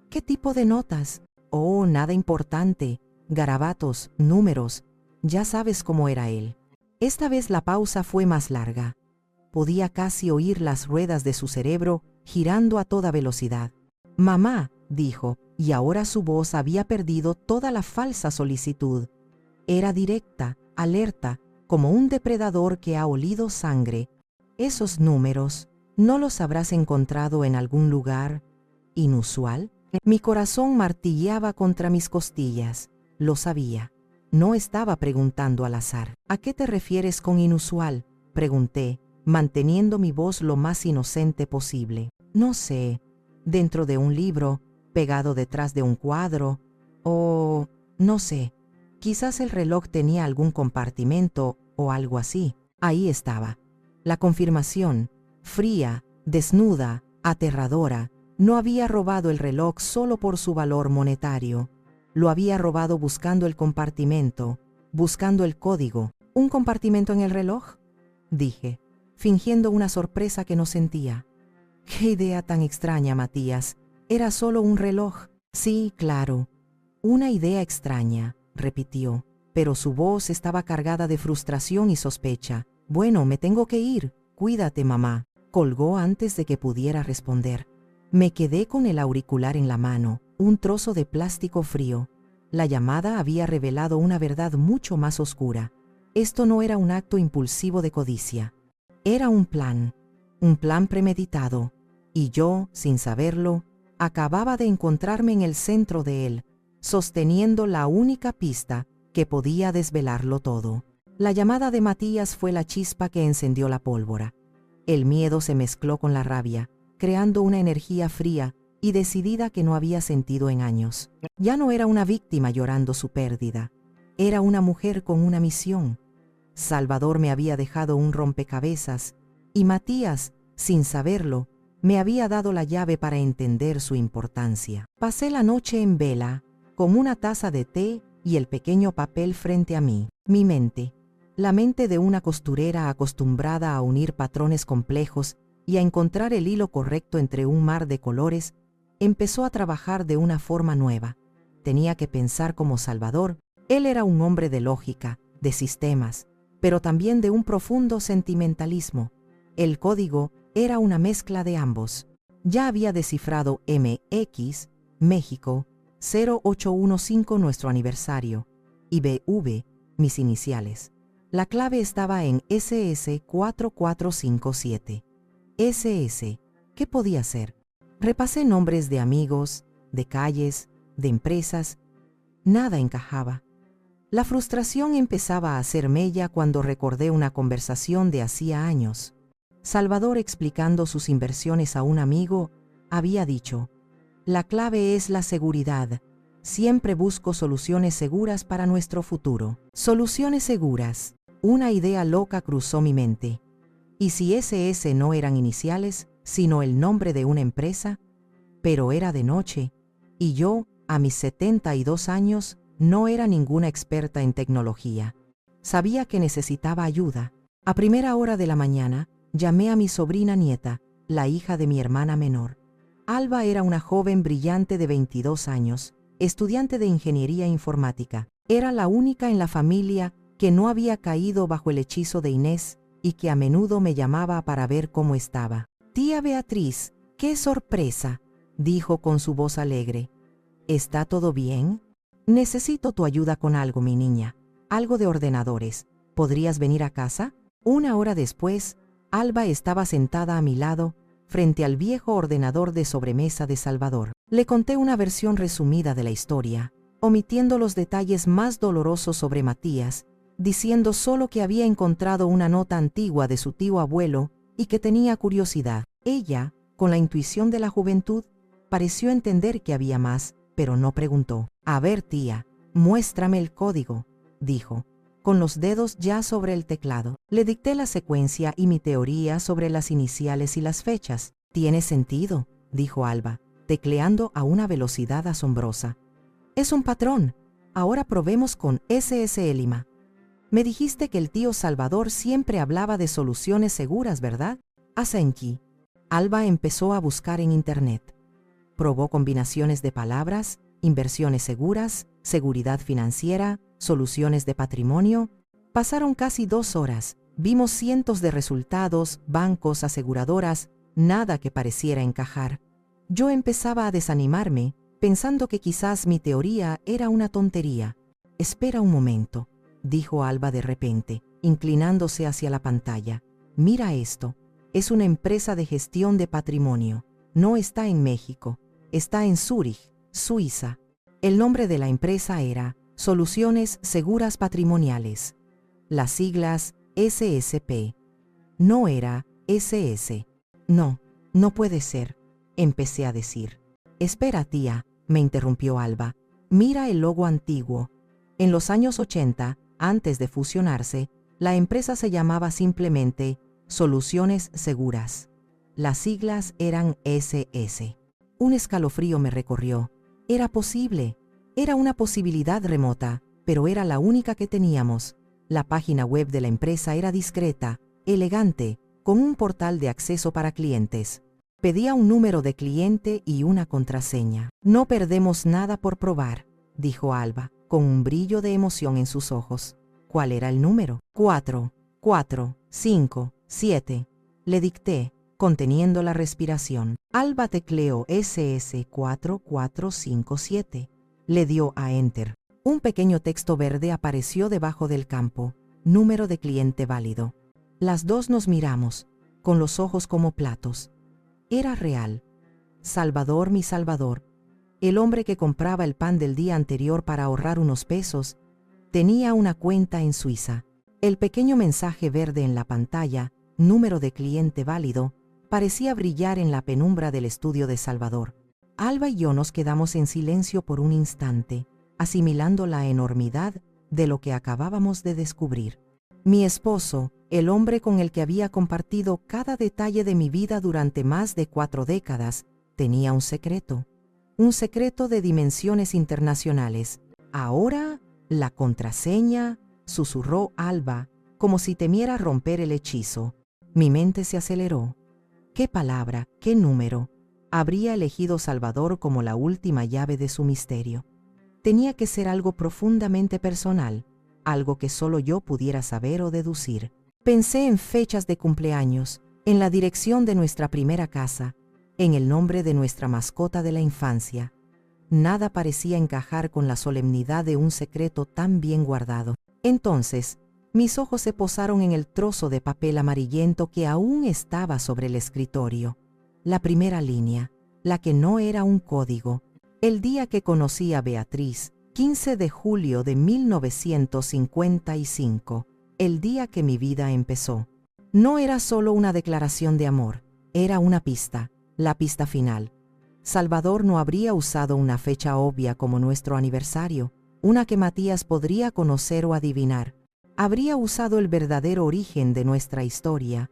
«¿Qué tipo de notas?». «Oh, nada importante. Garabatos, números. Ya sabes cómo era él». Esta vez la pausa fue más larga. Podía casi oír las ruedas de su cerebro girando a toda velocidad. «Mamá», dijo, y ahora su voz había perdido toda la falsa solicitud. Era directa, alerta, como un depredador que ha olido sangre. «Esos números, ¿no los habrás encontrado en algún lugar inusual?». Mi corazón martilleaba contra mis costillas. Lo sabía. No estaba preguntando al azar. ¿A qué te refieres con inusual?, pregunté, manteniendo mi voz lo más inocente posible. No sé, dentro de un libro, pegado detrás de un cuadro, o no sé, quizás el reloj tenía algún compartimento o algo así. Ahí estaba. La confirmación, fría, desnuda, aterradora. No había robado el reloj solo por su valor monetario. Lo había robado buscando el compartimento, buscando el código. ¿Un compartimento en el reloj?, dije, fingiendo una sorpresa que no sentía. ¡Qué idea tan extraña, Matías! Era solo un reloj. Sí, claro. Una idea extraña, repitió, pero su voz estaba cargada de frustración y sospecha. Bueno, me tengo que ir. Cuídate, mamá. Colgó antes de que pudiera responder. Me quedé con el auricular en la mano, un trozo de plástico frío. La llamada había revelado una verdad mucho más oscura. Esto no era un acto impulsivo de codicia. Era un plan premeditado, y yo, sin saberlo, acababa de encontrarme en el centro de él, sosteniendo la única pista que podía desvelarlo todo. La llamada de Matías fue la chispa que encendió la pólvora. El miedo se mezcló con la rabia, creando una energía fría y decidida que no había sentido en años. Ya no era una víctima llorando su pérdida. Era una mujer con una misión. Salvador me había dejado un rompecabezas, y Matías, sin saberlo, me había dado la llave para entender su importancia. Pasé la noche en vela, con una taza de té y el pequeño papel frente a mí. Mi mente, la mente de una costurera acostumbrada a unir patrones complejos y a encontrar el hilo correcto entre un mar de colores, empezó a trabajar de una forma nueva. Tenía que pensar como Salvador. Él era un hombre de lógica, de sistemas, pero también de un profundo sentimentalismo. El código era una mezcla de ambos. Ya había descifrado MX, México, 0815 nuestro aniversario, y BV, mis iniciales. La clave estaba en SS4457. SS, ¿qué podía ser? Repasé nombres de amigos, de calles, de empresas. Nada encajaba. La frustración empezaba a hacer mella cuando recordé una conversación de hacía años. Salvador, explicando sus inversiones a un amigo, había dicho: «La clave es la seguridad. Siempre busco soluciones seguras para nuestro futuro». Soluciones seguras. Una idea loca cruzó mi mente. ¿Y si SS no eran iniciales, sino el nombre de una empresa? Pero era de noche, y yo, a mis 72 años, no era ninguna experta en tecnología. Sabía que necesitaba ayuda. A primera hora de la mañana, llamé a mi sobrina nieta, la hija de mi hermana menor. Alba era una joven brillante de 22 años, estudiante de ingeniería informática. Era la única en la familia que no había caído bajo el hechizo de Inés y que a menudo me llamaba para ver cómo estaba. «Tía Beatriz, qué sorpresa», dijo con su voz alegre. «¿Está todo bien? Necesito tu ayuda con algo, mi niña. Algo de ordenadores. ¿Podrías venir a casa?». Una hora después, Alba estaba sentada a mi lado, frente al viejo ordenador de sobremesa de Salvador. Le conté una versión resumida de la historia, omitiendo los detalles más dolorosos sobre Matías, diciendo solo que había encontrado una nota antigua de su tío abuelo y que tenía curiosidad. Ella, con la intuición de la juventud, pareció entender que había más, pero no preguntó. «A ver, tía, muéstrame el código», dijo, con los dedos ya sobre el teclado. Le dicté la secuencia y mi teoría sobre las iniciales y las fechas. «Tiene sentido», dijo Alba, tecleando a una velocidad asombrosa. «Es un patrón. Ahora probemos con SS Lima. Me dijiste que el tío Salvador siempre hablaba de soluciones seguras, ¿verdad?». «Asenki». Alba empezó a buscar en Internet. Probó combinaciones de palabras: inversiones seguras, seguridad financiera, soluciones de patrimonio. Pasaron casi 2 horas. Vimos cientos de resultados, bancos, aseguradoras, nada que pareciera encajar. Yo empezaba a desanimarme, pensando que quizás mi teoría era una tontería. «Espera un momento», dijo Alba de repente, inclinándose hacia la pantalla. «Mira esto. Es una empresa de gestión de patrimonio. No está en México. Está en Zúrich, Suiza». El nombre de la empresa era Soluciones Seguras Patrimoniales. Las siglas SSP. No era SS. No, no puede ser, empecé a decir. Espera, tía, me interrumpió Alba. Mira el logo antiguo. En los años 80, antes de fusionarse, la empresa se llamaba simplemente Soluciones Seguras. Las siglas eran SS. Un escalofrío me recorrió. Era posible. Era una posibilidad remota, pero era la única que teníamos. La página web de la empresa era discreta, elegante, con un portal de acceso para clientes. Pedía un número de cliente y una contraseña. No perdemos nada por probar, dijo Alba, con un brillo de emoción en sus ojos. ¿Cuál era el número? 4, 4, 5, 7. Le dicté, conteniendo la respiración. Alba tecleó SS4457. Le dio a Enter. Un pequeño texto verde apareció debajo del campo. Número de cliente válido. Las dos nos miramos, con los ojos como platos. Era real. Salvador, mi Salvador, el hombre que compraba el pan del día anterior para ahorrar unos pesos, tenía una cuenta en Suiza. El pequeño mensaje verde en la pantalla, número de cliente válido, parecía brillar en la penumbra del estudio de Salvador. Alba y yo nos quedamos en silencio por un instante, asimilando la enormidad de lo que acabábamos de descubrir. Mi esposo, el hombre con el que había compartido cada detalle de mi vida durante más de 4 décadas, tenía un secreto de dimensiones internacionales. Ahora, la contraseña, susurró Alba, como si temiera romper el hechizo. Mi mente se aceleró. ¿Qué palabra, qué número habría elegido Salvador como la última llave de su misterio? Tenía que ser algo profundamente personal, algo que solo yo pudiera saber o deducir. Pensé en fechas de cumpleaños, en la dirección de nuestra primera casa, en el nombre de nuestra mascota de la infancia. Nada parecía encajar con la solemnidad de un secreto tan bien guardado. Entonces, mis ojos se posaron en el trozo de papel amarillento que aún estaba sobre el escritorio. La primera línea, la que no era un código. El día que conocí a Beatriz, 15 de julio de 1955, el día que mi vida empezó. No era solo una declaración de amor, era una pista, la pista final. Salvador no habría usado una fecha obvia como nuestro aniversario, una que Matías podría conocer o adivinar. Habría usado el verdadero origen de nuestra historia,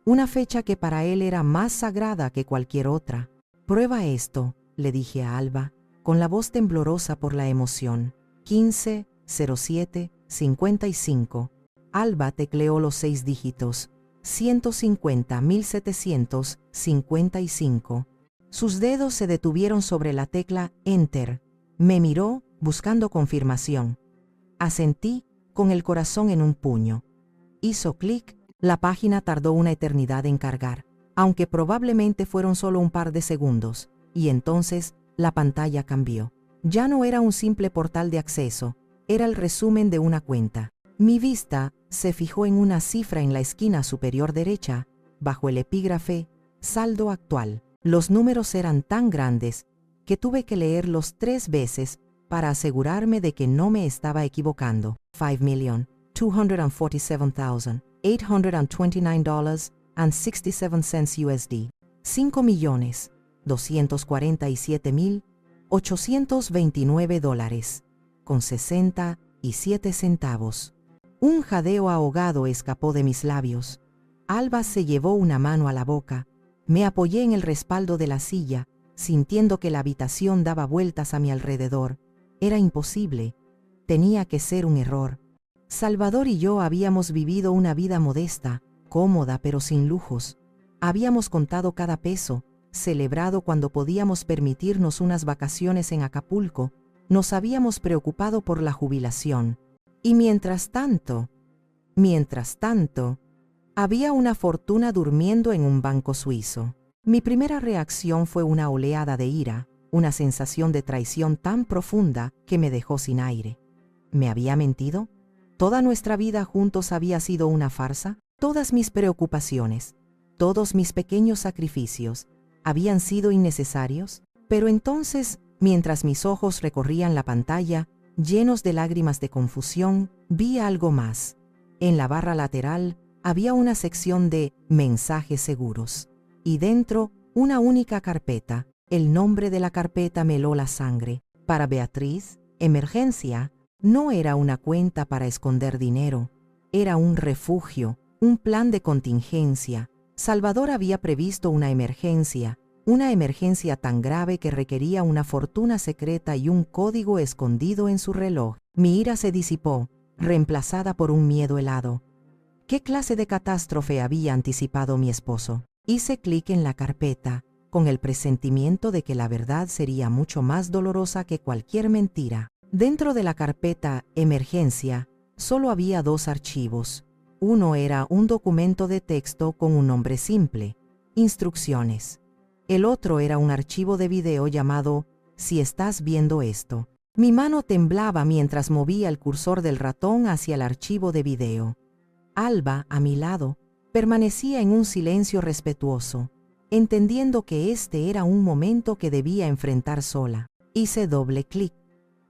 una fecha que para él era más sagrada que cualquier otra. Prueba esto, le dije a Alba, con la voz temblorosa por la emoción. 15-07-55. Alba tecleó los 6 dígitos. 150.755. Sus dedos se detuvieron sobre la tecla Enter. Me miró, buscando confirmación. Asentí, con el corazón en un puño. Hizo clic, la página tardó una eternidad en cargar, aunque probablemente fueron solo un par de segundos, y entonces la pantalla cambió. Ya no era un simple portal de acceso, era el resumen de una cuenta. Mi vista se fijó en una cifra en la esquina superior derecha, bajo el epígrafe Saldo actual. Los números eran tan grandes que tuve que leerlos 3 veces para asegurarme de que no me estaba equivocando. $5,247,829.67 USD. $5,247,829 con 67 centavos. Un jadeo ahogado escapó de mis labios. Alba se llevó una mano a la boca. Me apoyé en el respaldo de la silla, sintiendo que la habitación daba vueltas a mi alrededor. Era imposible. Tenía que ser un error. Salvador y yo habíamos vivido una vida modesta, cómoda pero sin lujos. Habíamos contado cada peso, celebrado cuando podíamos permitirnos unas vacaciones en Acapulco, nos habíamos preocupado por la jubilación. Y mientras tanto, había una fortuna durmiendo en un banco suizo. Mi primera reacción fue una oleada de ira, una sensación de traición tan profunda que me dejó sin aire. ¿Me había mentido? ¿Toda nuestra vida juntos había sido una farsa? Todas mis preocupaciones, todos mis pequeños sacrificios, ¿habían sido innecesarios? Pero entonces, mientras mis ojos recorrían la pantalla, llenos de lágrimas de confusión, vi algo más. En la barra lateral había una sección de mensajes seguros. Y dentro, una única carpeta. El nombre de la carpeta me heló la sangre. Para Beatriz, emergencia, no era una cuenta para esconder dinero. Era un refugio, un plan de contingencia. Salvador había previsto una emergencia tan grave que requería una fortuna secreta y un código escondido en su reloj. Mi ira se disipó, reemplazada por un miedo helado. ¿Qué clase de catástrofe había anticipado mi esposo? Hice clic en la carpeta, con el presentimiento de que la verdad sería mucho más dolorosa que cualquier mentira. Dentro de la carpeta Emergencia, solo había 2 archivos. Uno era un documento de texto con un nombre simple, Instrucciones. El otro era un archivo de video llamado Si estás viendo esto. Mi mano temblaba mientras movía el cursor del ratón hacia el archivo de video. Alba, a mi lado, permanecía en un silencio respetuoso, entendiendo que este era un momento que debía enfrentar sola. Hice doble clic.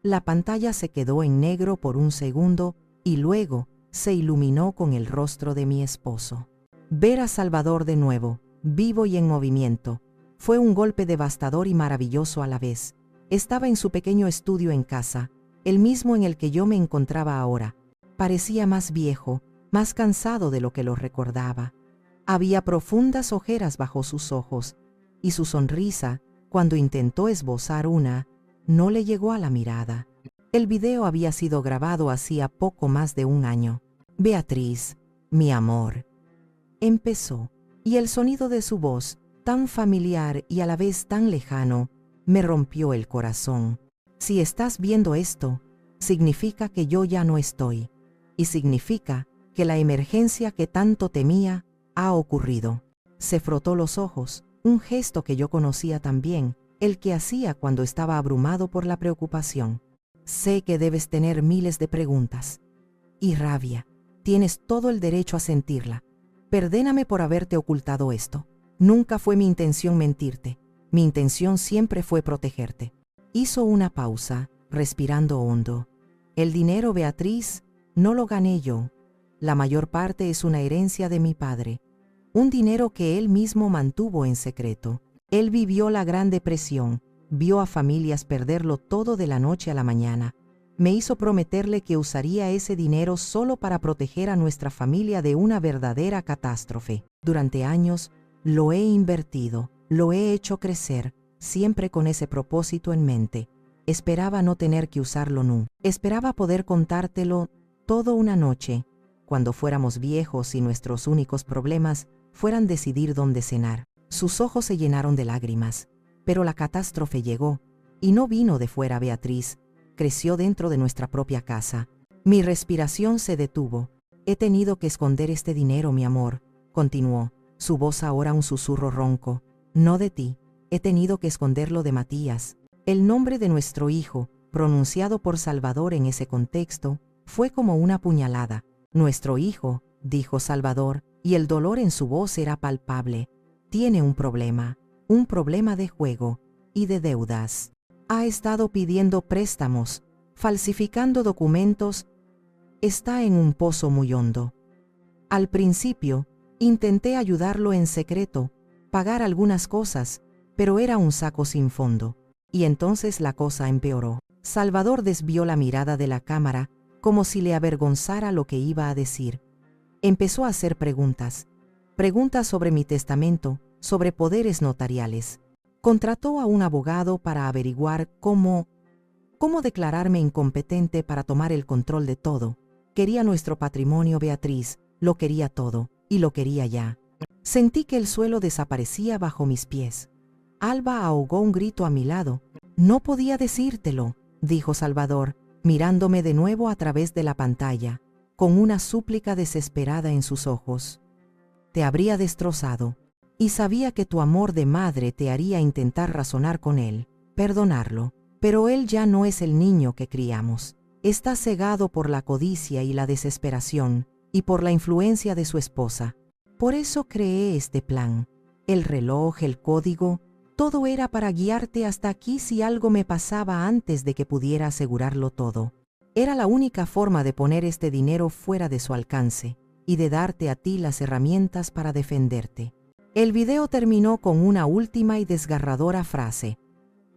La pantalla se quedó en negro por un segundo y luego se iluminó con el rostro de mi esposo. Ver a Salvador de nuevo, vivo y en movimiento, fue un golpe devastador y maravilloso a la vez. Estaba en su pequeño estudio en casa, el mismo en el que yo me encontraba ahora. Parecía más viejo, más cansado de lo que lo recordaba. Había profundas ojeras bajo sus ojos, y su sonrisa, cuando intentó esbozar una, no le llegó a la mirada. El video había sido grabado hacía poco más de un año. Beatriz, mi amor, empezó, y el sonido de su voz, tan familiar y a la vez tan lejano, me rompió el corazón. Si estás viendo esto, significa que yo ya no estoy, y significa que la emergencia que tanto temía ha ocurrido. Se frotó los ojos, un gesto que yo conocía también, el que hacía cuando estaba abrumado por la preocupación. Sé que debes tener miles de preguntas y rabia. Tienes todo el derecho a sentirla. Perdóname por haberte ocultado esto. Nunca fue mi intención mentirte. Mi intención siempre fue protegerte. Hizo una pausa, respirando hondo. El dinero, Beatriz, no lo gané yo. La mayor parte es una herencia de mi padre. Un dinero que él mismo mantuvo en secreto. Él vivió la Gran Depresión, vio a familias perderlo todo de la noche a la mañana. Me hizo prometerle que usaría ese dinero solo para proteger a nuestra familia de una verdadera catástrofe. Durante años, lo he invertido, lo he hecho crecer, siempre con ese propósito en mente. Esperaba no tener que usarlo nunca. Esperaba poder contártelo todo una noche, cuando fuéramos viejos y nuestros únicos problemas fueran decidir dónde cenar. Sus ojos se llenaron de lágrimas, pero la catástrofe llegó, y no vino de fuera. Beatriz creció dentro de nuestra propia casa. Mi respiración se detuvo. He tenido que esconder este dinero, mi amor, continuó, su voz ahora un susurro ronco. No de ti, he tenido que esconderlo de Matías. El nombre de nuestro hijo, pronunciado por Salvador en ese contexto, fue como una puñalada. Nuestro hijo, dijo Salvador, y el dolor en su voz era palpable. Tiene un problema de juego y de deudas. Ha estado pidiendo préstamos, falsificando documentos. Está en un pozo muy hondo. Al principio, intenté ayudarlo en secreto, pagar algunas cosas, pero era un saco sin fondo. Y entonces la cosa empeoró. Salvador desvió la mirada de la cámara, como si le avergonzara lo que iba a decir. Empezó a hacer preguntas sobre mi testamento, sobre poderes notariales. Contrató a un abogado para averiguar cómo declararme incompetente para tomar el control de todo. Quería nuestro patrimonio, Beatriz, lo quería todo, y lo quería ya. Sentí que el suelo desaparecía bajo mis pies. Alba ahogó un grito a mi lado. No podía decírtelo, dijo Salvador, mirándome de nuevo a través de la pantalla, con una súplica desesperada en sus ojos. Te habría destrozado, y sabía que tu amor de madre te haría intentar razonar con él, perdonarlo, pero él ya no es el niño que criamos. Está cegado por la codicia y la desesperación, y por la influencia de su esposa. Por eso creé este plan. El reloj, el código, Todo era para guiarte hasta aquí si algo me pasaba antes de que pudiera asegurarlo todo. Era la única forma de poner este dinero fuera de su alcance y de darte a ti las herramientas para defenderte. El video terminó con una última y desgarradora frase.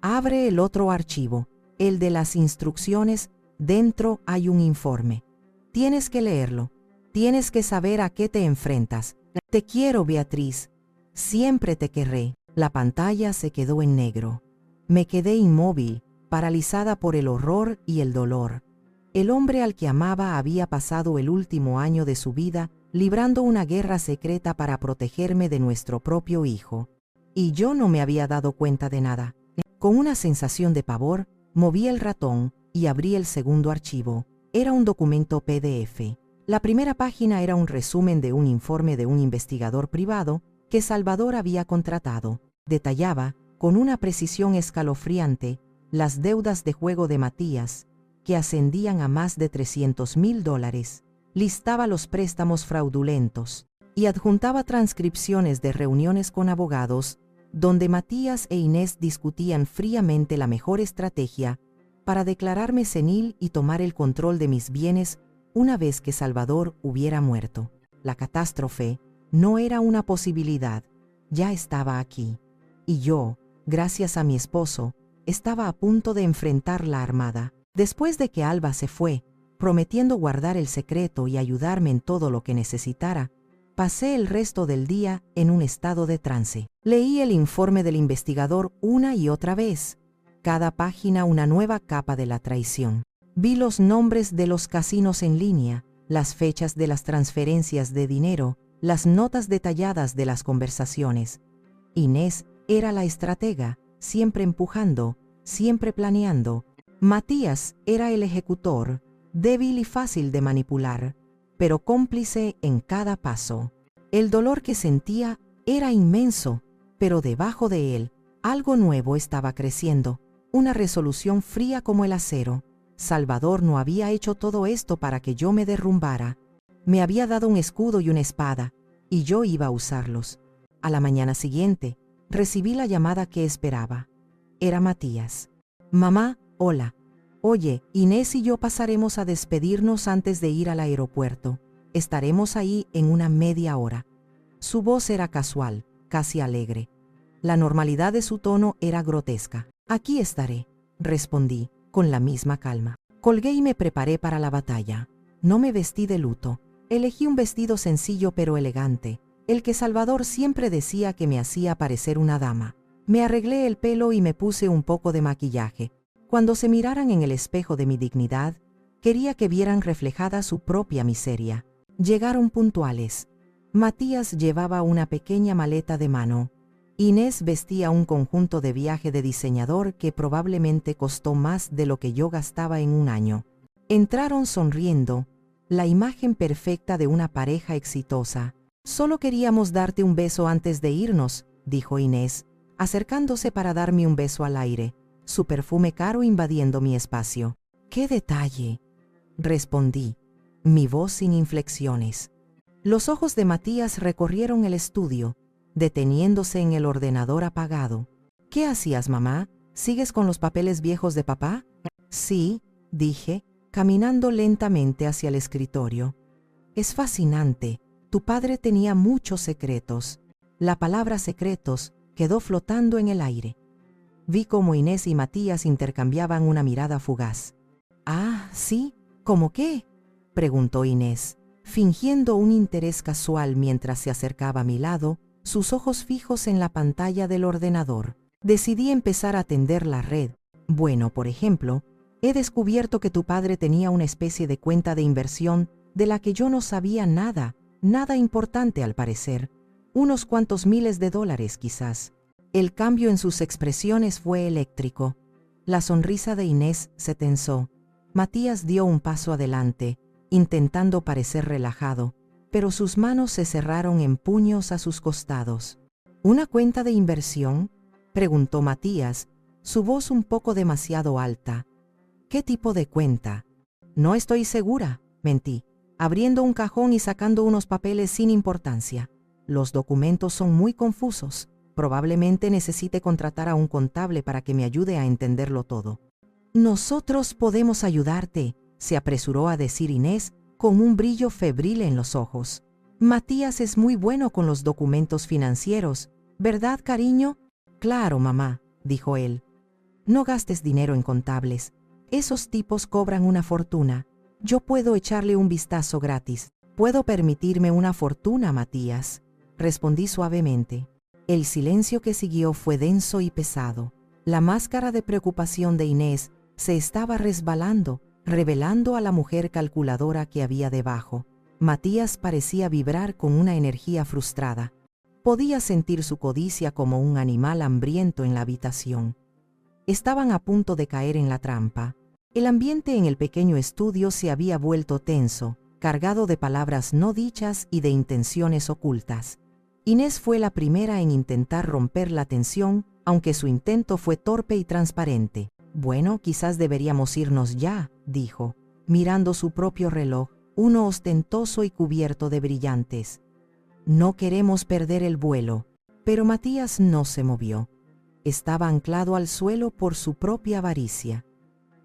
Abre el otro archivo, el de las instrucciones, dentro hay un informe. Tienes que leerlo, tienes que saber a qué te enfrentas. Te quiero, Beatriz, siempre te querré. La pantalla se quedó en negro. Me quedé inmóvil, paralizada por el horror y el dolor. El hombre al que amaba había pasado el último año de su vida librando una guerra secreta para protegerme de nuestro propio hijo. Y yo no me había dado cuenta de nada. Con una sensación de pavor, moví el ratón y abrí el segundo archivo. Era un documento PDF. La primera página era un resumen de un informe de un investigador privado que Salvador había contratado. Detallaba, con una precisión escalofriante, las deudas de juego de Matías, que ascendían a más de $300,000. Listaba los préstamos fraudulentos y adjuntaba transcripciones de reuniones con abogados donde Matías e Inés discutían fríamente la mejor estrategia para declararme senil y tomar el control de mis bienes una vez que Salvador hubiera muerto. La catástrofe no era una posibilidad, ya estaba aquí. Y yo, gracias a mi esposo, estaba a punto de enfrentar la armada. Después de que Alba se fue, prometiendo guardar el secreto y ayudarme en todo lo que necesitara, pasé el resto del día en un estado de trance. Leí el informe del investigador una y otra vez, cada página una nueva capa de la traición. Vi los nombres de los casinos en línea, las fechas de las transferencias de dinero, las notas detalladas de las conversaciones. Inés era la estratega, siempre empujando, siempre planeando. Matías era el ejecutor, débil y fácil de manipular, pero cómplice en cada paso. El dolor que sentía era inmenso, pero debajo de él, algo nuevo estaba creciendo, una resolución fría como el acero. Salvador no había hecho todo esto para que yo me derrumbara. Me había dado un escudo y una espada, y yo iba a usarlos. A la mañana siguiente, recibí la llamada que esperaba. Era Matías. Mamá, hola. Oye, Inés y yo pasaremos a despedirnos antes de ir al aeropuerto. Estaremos ahí en una media hora. Su voz era casual, casi alegre. La normalidad de su tono era grotesca. Aquí estaré, respondí, con la misma calma. Colgué y me preparé para la batalla. No me vestí de luto. Elegí un vestido sencillo pero elegante, el que Salvador siempre decía que me hacía parecer una dama. Me arreglé el pelo y me puse un poco de maquillaje. Cuando se miraran en el espejo de mi dignidad, quería que vieran reflejada su propia miseria. Llegaron puntuales. Matías llevaba una pequeña maleta de mano. Inés vestía un conjunto de viaje de diseñador que probablemente costó más de lo que yo gastaba en un año. Entraron sonriendo, la imagen perfecta de una pareja exitosa. Solo queríamos darte un beso antes de irnos, dijo Inés, acercándose para darme un beso al aire, su perfume caro invadiendo mi espacio. ¡Qué detalle!, respondí, mi voz sin inflexiones. Los ojos de Matías recorrieron el estudio, deteniéndose en el ordenador apagado. ¿Qué hacías, mamá? ¿Sigues con los papeles viejos de papá? Sí, dije, caminando lentamente hacia el escritorio. Es fascinante. Tu padre tenía muchos secretos. La palabra secretos quedó flotando en el aire. Vi cómo Inés y Matías intercambiaban una mirada fugaz. Ah, sí, ¿cómo qué?, preguntó Inés, fingiendo un interés casual mientras se acercaba a mi lado, sus ojos fijos en la pantalla del ordenador. Decidí empezar a tender la red. Bueno, por ejemplo, he descubierto que tu padre tenía una especie de cuenta de inversión de la que yo no sabía nada, nada importante al parecer. Unos cuantos miles de dólares quizás. El cambio en sus expresiones fue eléctrico. La sonrisa de Inés se tensó. Matías dio un paso adelante, intentando parecer relajado, pero sus manos se cerraron en puños a sus costados. ¿Una cuenta de inversión?, preguntó Matías, su voz un poco demasiado alta. ¿Qué tipo de cuenta? No estoy segura, mentí, abriendo un cajón y sacando unos papeles sin importancia. Los documentos son muy confusos. Probablemente necesite contratar a un contable para que me ayude a entenderlo todo. Nosotros podemos ayudarte, se apresuró a decir Inés con un brillo febril en los ojos. Matías es muy bueno con los documentos financieros, ¿verdad, cariño? Claro, mamá, dijo él. No gastes dinero en contables. Esos tipos cobran una fortuna. Yo puedo echarle un vistazo gratis. Puedo permitirme una fortuna, Matías, respondí suavemente. El silencio que siguió fue denso y pesado. La máscara de preocupación de Inés se estaba resbalando, revelando a la mujer calculadora que había debajo. Matías parecía vibrar con una energía frustrada. Podía sentir su codicia como un animal hambriento en la habitación. Estaban a punto de caer en la trampa. El ambiente en el pequeño estudio se había vuelto tenso, cargado de palabras no dichas y de intenciones ocultas. Inés fue la primera en intentar romper la tensión, aunque su intento fue torpe y transparente. Bueno, quizás deberíamos irnos ya, dijo, mirando su propio reloj, uno ostentoso y cubierto de brillantes. No queremos perder el vuelo. Pero Matías no se movió. Estaba anclado al suelo por su propia avaricia.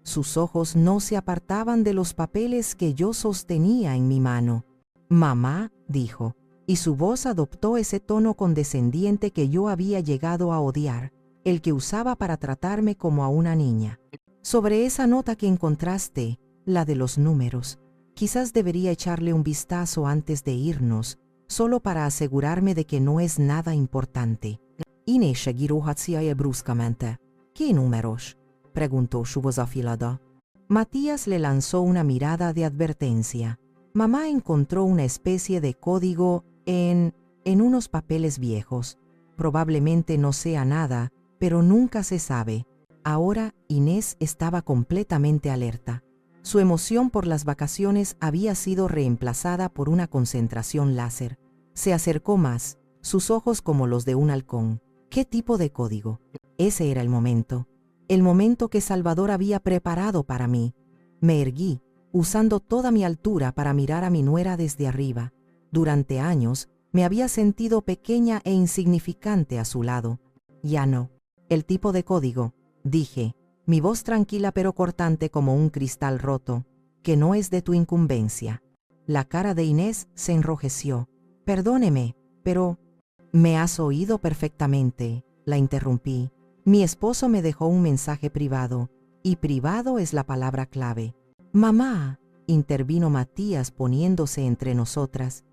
Sus ojos no se apartaban de los papeles que yo sostenía en mi mano. Mamá, dijo, y su voz adoptó ese tono condescendiente que yo había llegado a odiar, el que usaba para tratarme como a una niña. Sobre esa nota que encontraste, la de los números, quizás debería echarle un vistazo antes de irnos, solo para asegurarme de que no es nada importante. Inés segíró hacia bruscamente. ¿Qué números?, preguntó su voz afilada. Matías le lanzó una mirada de advertencia. Mamá encontró una especie de código en unos papeles viejos. Probablemente no sea nada, pero nunca se sabe. Ahora Inés estaba completamente alerta. Su emoción por las vacaciones había sido reemplazada por una concentración láser. Se acercó más, sus ojos como los de un halcón. ¿Qué tipo de código? Ese era el momento que Salvador había preparado para mí. Me erguí, usando toda mi altura para mirar a mi nuera desde arriba. Durante años me había sentido pequeña e insignificante a su lado. Ya no. El tipo de código, dije, mi voz tranquila pero cortante como un cristal roto, que no es de tu incumbencia. La cara de Inés se enrojeció. Perdóneme, pero... Me has oído perfectamente, la interrumpí. Mi esposo me dejó un mensaje privado, y privado es la palabra clave. Mamá, intervino Matías poniéndose entre nosotras.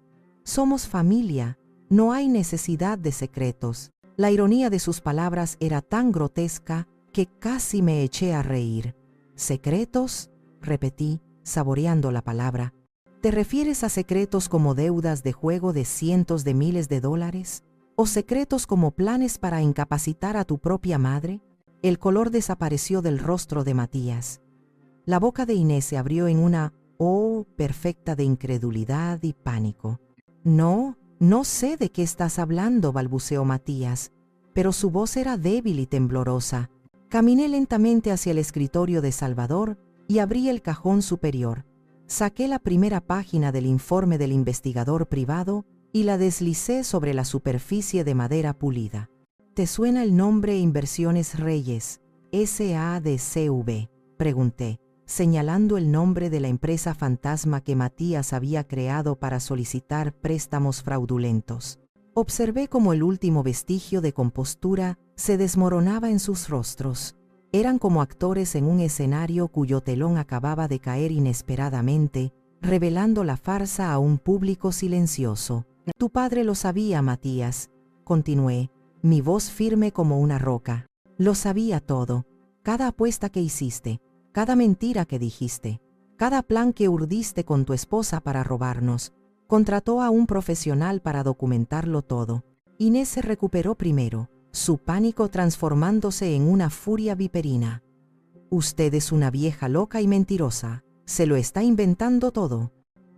Somos familia, no hay necesidad de secretos. La ironía de sus palabras era tan grotesca que casi me eché a reír. ¿Secretos?, repetí, saboreando la palabra. ¿Te refieres a secretos como deudas de juego de cientos de miles de dólares? ¿O secretos como planes para incapacitar a tu propia madre? El color desapareció del rostro de Matías. La boca de Inés se abrió en una "oh" perfecta de incredulidad y pánico. No sé de qué estás hablando, balbuceó Matías, pero su voz era débil y temblorosa. Caminé lentamente hacia el escritorio de Salvador y abrí el cajón superior. Saqué la primera página del informe del investigador privado y la deslicé sobre la superficie de madera pulida. ¿Te suena el nombre Inversiones Reyes, S.A.D.C.V.? Pregunté, señalando el nombre de la empresa fantasma que Matías había creado para solicitar préstamos fraudulentos. Observé cómo el último vestigio de compostura se desmoronaba en sus rostros. Eran como actores en un escenario cuyo telón acababa de caer inesperadamente, revelando la farsa a un público silencioso. Tu padre lo sabía, Matías, continué, mi voz firme como una roca. Lo sabía todo, cada apuesta que hiciste, cada mentira que dijiste, cada plan que urdiste con tu esposa para robarnos. Contrató a un profesional para documentarlo todo. Inés se recuperó primero, su pánico transformándose en una furia viperina. Usted es una vieja loca y mentirosa, se lo está inventando todo.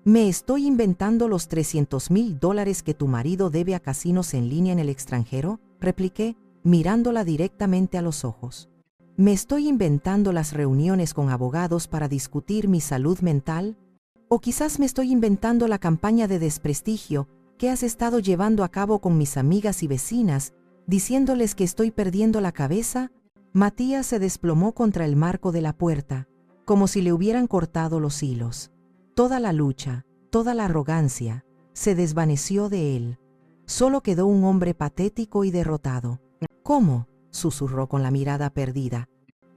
Me estoy inventando los $300,000 que tu marido debe a casinos en línea en el extranjero, repliqué, mirándola directamente a los ojos. ¿Me estoy inventando las reuniones con abogados para discutir mi salud mental? ¿O quizás me estoy inventando la campaña de desprestigio que has estado llevando a cabo con mis amigas y vecinas diciéndoles que estoy perdiendo la cabeza, Matías se desplomó contra el marco de la puerta, como si le hubieran cortado los hilos. Toda la lucha, toda la arrogancia, se desvaneció de él. Solo quedó un hombre patético y derrotado. «¿Cómo?», susurró con la mirada perdida.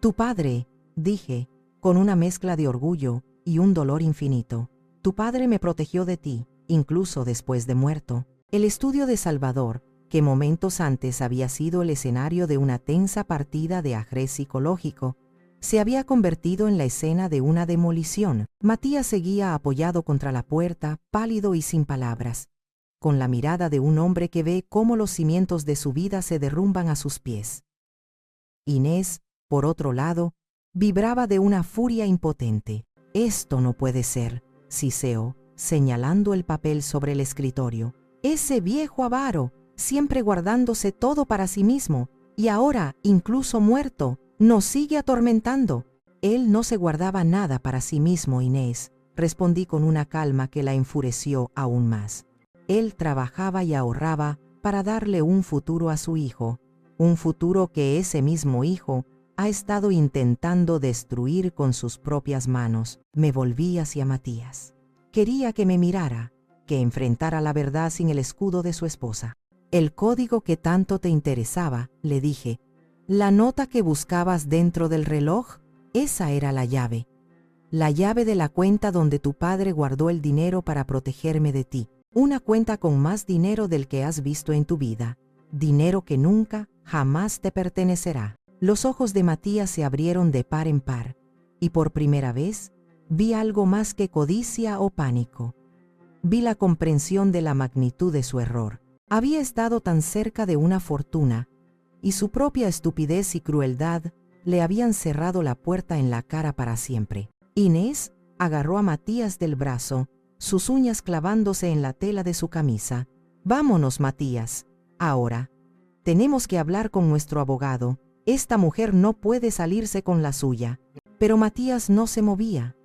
«Tu padre», dije, con una mezcla de orgullo y un dolor infinito. «Tu padre me protegió de ti, incluso después de muerto». El estudio de Salvador, que momentos antes había sido el escenario de una tensa partida de ajedrez psicológico, se había convertido en la escena de una demolición. Matías seguía apoyado contra la puerta, pálido y sin palabras, con la mirada de un hombre que ve cómo los cimientos de su vida se derrumban a sus pies. Inés, por otro lado, vibraba de una furia impotente. «Esto no puede ser», siseó, señalando el papel sobre el escritorio. «Ese viejo avaro, siempre guardándose todo para sí mismo, y ahora, incluso muerto, nos sigue atormentando». «Él no se guardaba nada para sí mismo, Inés», respondí con una calma que la enfureció aún más. «Él trabajaba y ahorraba para darle un futuro a su hijo, un futuro que ese mismo hijo ha estado intentando destruir con sus propias manos». Me volví hacia Matías. Quería que me mirara, que enfrentara la verdad sin el escudo de su esposa. «El código que tanto te interesaba», le dije. «La nota que buscabas dentro del reloj, esa era la llave. La llave de la cuenta donde tu padre guardó el dinero para protegerme de ti. Una cuenta con más dinero del que has visto en tu vida. Dinero que nunca, jamás te pertenecerá». Los ojos de Matías se abrieron de par en par, y por primera vez vi algo más que codicia o pánico. Vi la comprensión de la magnitud de su error. Había estado tan cerca de una fortuna, y su propia estupidez y crueldad le habían cerrado la puerta en la cara para siempre. Inés agarró a Matías del brazo, sus uñas clavándose en la tela de su camisa. «Vámonos, Matías. Ahora. Tenemos que hablar con nuestro abogado. Esta mujer no puede salirse con la suya». Pero Matías no se movía.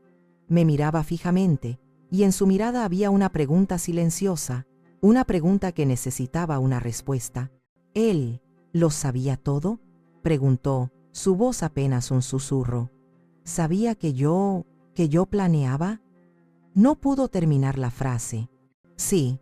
Me miraba fijamente, y en su mirada había una pregunta silenciosa, una pregunta que necesitaba una respuesta. «¿Él lo sabía todo?», preguntó, su voz apenas un susurro. «¿Sabía que yo planeaba?». No pudo terminar la frase. «Sí»,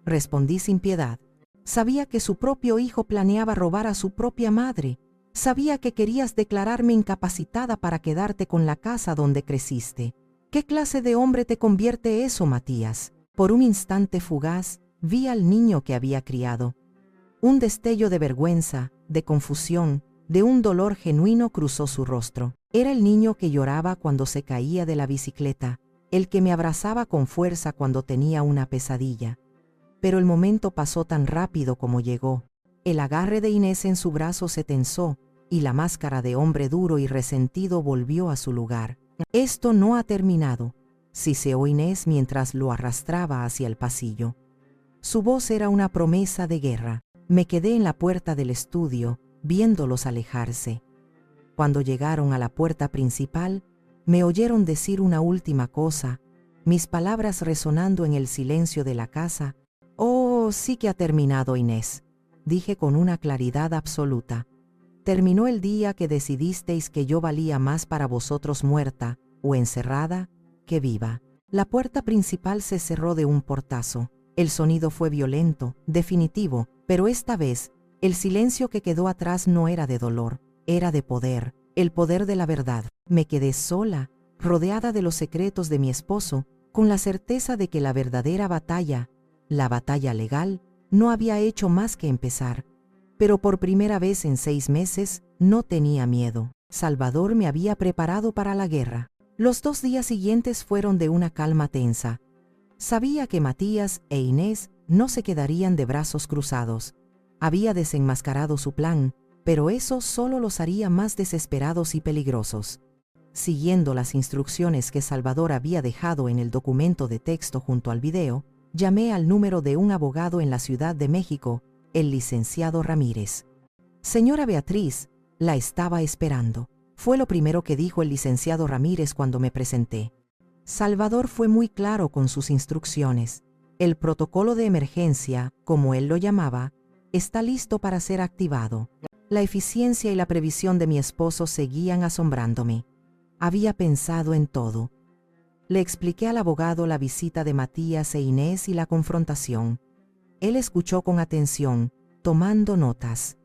respondí sin piedad. «Sabía que su propio hijo planeaba robar a su propia madre. Sabía que querías declararme incapacitada para quedarte con la casa donde creciste. ¿Qué clase de hombre te convierte eso, Matías?». Por un instante fugaz, vi al niño que había criado. Un destello de vergüenza, de confusión, de un dolor genuino cruzó su rostro. Era el niño que lloraba cuando se caía de la bicicleta, el que me abrazaba con fuerza cuando tenía una pesadilla. Pero el momento pasó tan rápido como llegó. El agarre de Inés en su brazo se tensó, y la máscara de hombre duro y resentido volvió a su lugar. «Esto no ha terminado», siseó Inés mientras lo arrastraba hacia el pasillo. Su voz era una promesa de guerra. Me quedé en la puerta del estudio, viéndolos alejarse. Cuando llegaron a la puerta principal, me oyeron decir una última cosa, mis palabras resonando en el silencio de la casa. «Oh, sí que ha terminado, Inés», dije con una claridad absoluta. «Terminó el día que decidisteis que yo valía más para vosotros muerta, o encerrada, que viva». La puerta principal se cerró de un portazo. El sonido fue violento, definitivo, pero esta vez, el silencio que quedó atrás no era de dolor, era de poder, el poder de la verdad. Me quedé sola, rodeada de los secretos de mi esposo, con la certeza de que la verdadera batalla, la batalla legal, no había hecho más que empezar. Pero por primera vez en 6 meses, no tenía miedo. Salvador me había preparado para la guerra. Los 2 días siguientes fueron de una calma tensa. Sabía que Matías e Inés no se quedarían de brazos cruzados. Había desenmascarado su plan, pero eso solo los haría más desesperados y peligrosos. Siguiendo las instrucciones que Salvador había dejado en el documento de texto junto al video, llamé al número de un abogado en la Ciudad de México, el licenciado Ramírez. «Señora Beatriz, la estaba esperando», fue lo primero que dijo el licenciado Ramírez cuando me presenté. Salvador fue muy claro con sus instrucciones. El protocolo de emergencia, como él lo llamaba, está listo para ser activado. La eficiencia y la previsión de mi esposo seguían asombrándome. Había pensado en todo. Le expliqué al abogado la visita de Matías e Inés y la confrontación. Él escuchó con atención, tomando notas.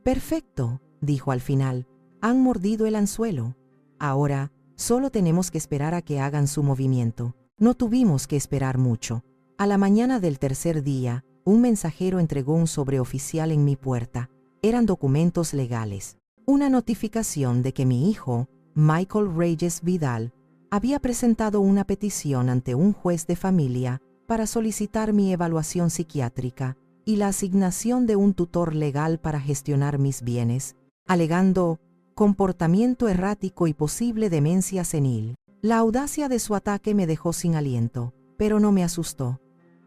«Perfecto», dijo al final. «Han mordido el anzuelo. Ahora, solo tenemos que esperar a que hagan su movimiento». No tuvimos que esperar mucho. A la mañana del tercer día, un mensajero entregó un sobreoficial en mi puerta. Eran documentos legales. Una notificación de que mi hijo, Michael Reyes Vidal, había presentado una petición ante un juez de familia para solicitar mi evaluación psiquiátrica y la asignación de un tutor legal para gestionar mis bienes, alegando comportamiento errático y posible demencia senil. La audacia de su ataque me dejó sin aliento, pero no me asustó.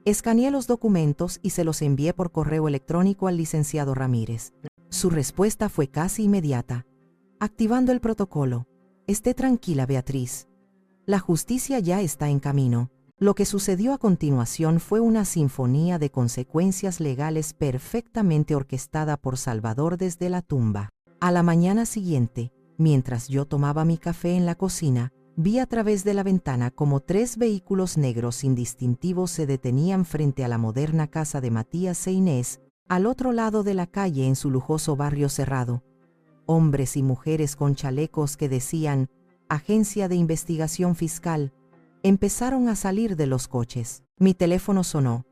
Escaneé los documentos y se los envié por correo electrónico al licenciado Ramírez. Su respuesta fue casi inmediata. Activando el protocolo. Esté tranquila, Beatriz. La justicia ya está en camino. Lo que sucedió a continuación fue una sinfonía de consecuencias legales perfectamente orquestada por Salvador desde la tumba. A la mañana siguiente, mientras yo tomaba mi café en la cocina, vi a través de la ventana como 3 vehículos negros indistintivos se detenían frente a la moderna casa de Matías e Inés, al otro lado de la calle en su lujoso barrio cerrado. Hombres y mujeres con chalecos que decían «Agencia de Investigación Fiscal» empezaron a salir de los coches. Mi teléfono sonó.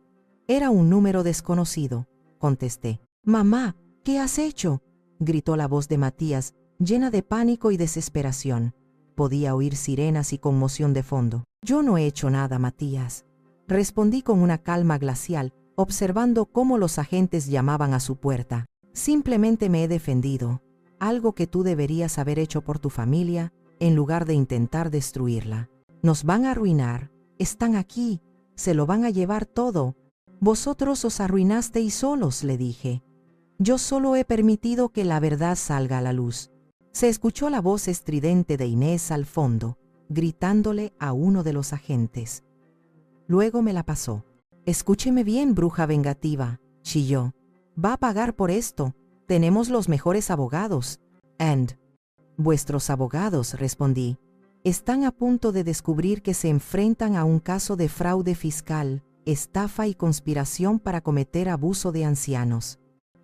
Era un número desconocido. Contesté. «Mamá, ¿qué has hecho?», gritó la voz de Matías, llena de pánico y desesperación. Podía oír sirenas y conmoción de fondo. «Yo no he hecho nada, Matías», respondí con una calma glacial, observando cómo los agentes llamaban a su puerta. «Simplemente me he defendido, algo que tú deberías haber hecho por tu familia, en lugar de intentar destruirla. Nos van a arruinar, están aquí, se lo van a llevar todo. Vosotros os arruinasteis solos», le dije. «Yo solo he permitido que la verdad salga a la luz». Se escuchó la voz estridente de Inés al fondo, gritándole a uno de los agentes. Luego me la pasó. «Escúcheme bien, bruja vengativa», chilló. «Va a pagar por esto. Tenemos los mejores abogados». «Vuestros abogados», respondí, «están a punto de descubrir que se enfrentan a un caso de fraude fiscal, estafa y conspiración para cometer abuso de ancianos».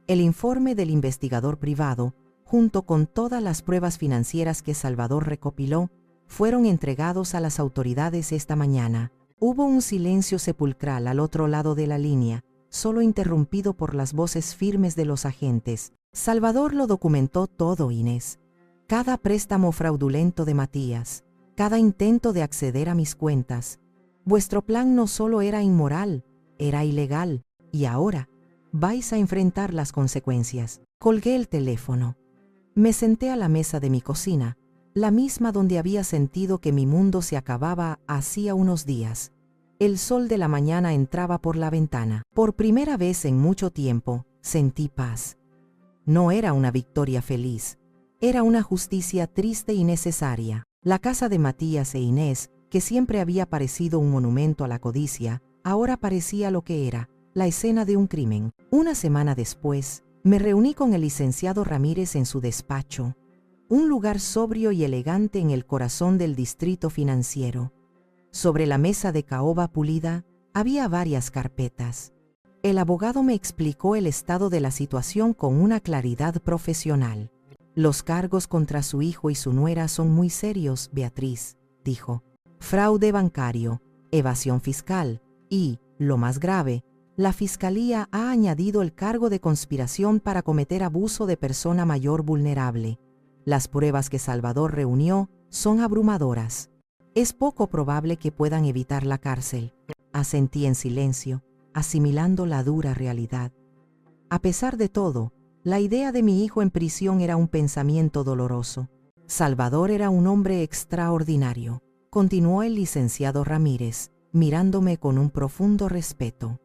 El informe del investigador privado, junto con todas las pruebas financieras que Salvador recopiló, fueron entregados a las autoridades esta mañana. Hubo un silencio sepulcral al otro lado de la línea, solo interrumpido por las voces firmes de los agentes. Salvador lo documentó todo, Inés. Cada préstamo fraudulento de Matías, cada intento de acceder a mis cuentas. Vuestro plan no solo era inmoral, era ilegal, y ahora vais a enfrentar las consecuencias. Colgué el teléfono. Me senté a la mesa de mi cocina, la misma donde había sentido que mi mundo se acababa hacía unos días. El sol de la mañana entraba por la ventana. Por primera vez en mucho tiempo, sentí paz. No era una victoria feliz, era una justicia triste y necesaria. La casa de Matías e Inés, que siempre había parecido un monumento a la codicia, ahora parecía lo que era, la escena de un crimen. Una semana después, me reuní con el licenciado Ramírez en su despacho, un lugar sobrio y elegante en el corazón del distrito financiero. Sobre la mesa de caoba pulida había varias carpetas. El abogado me explicó el estado de la situación con una claridad profesional. «Los cargos contra su hijo y su nuera son muy serios, Beatriz», dijo. «Fraude bancario, evasión fiscal y, lo más grave, la Fiscalía ha añadido el cargo de conspiración para cometer abuso de persona mayor vulnerable. Las pruebas que Salvador reunió son abrumadoras. Es poco probable que puedan evitar la cárcel». Asentí en silencio, asimilando la dura realidad. A pesar de todo, la idea de mi hijo en prisión era un pensamiento doloroso. Salvador era un hombre extraordinario, continuó el licenciado Ramírez, mirándome con un profundo respeto.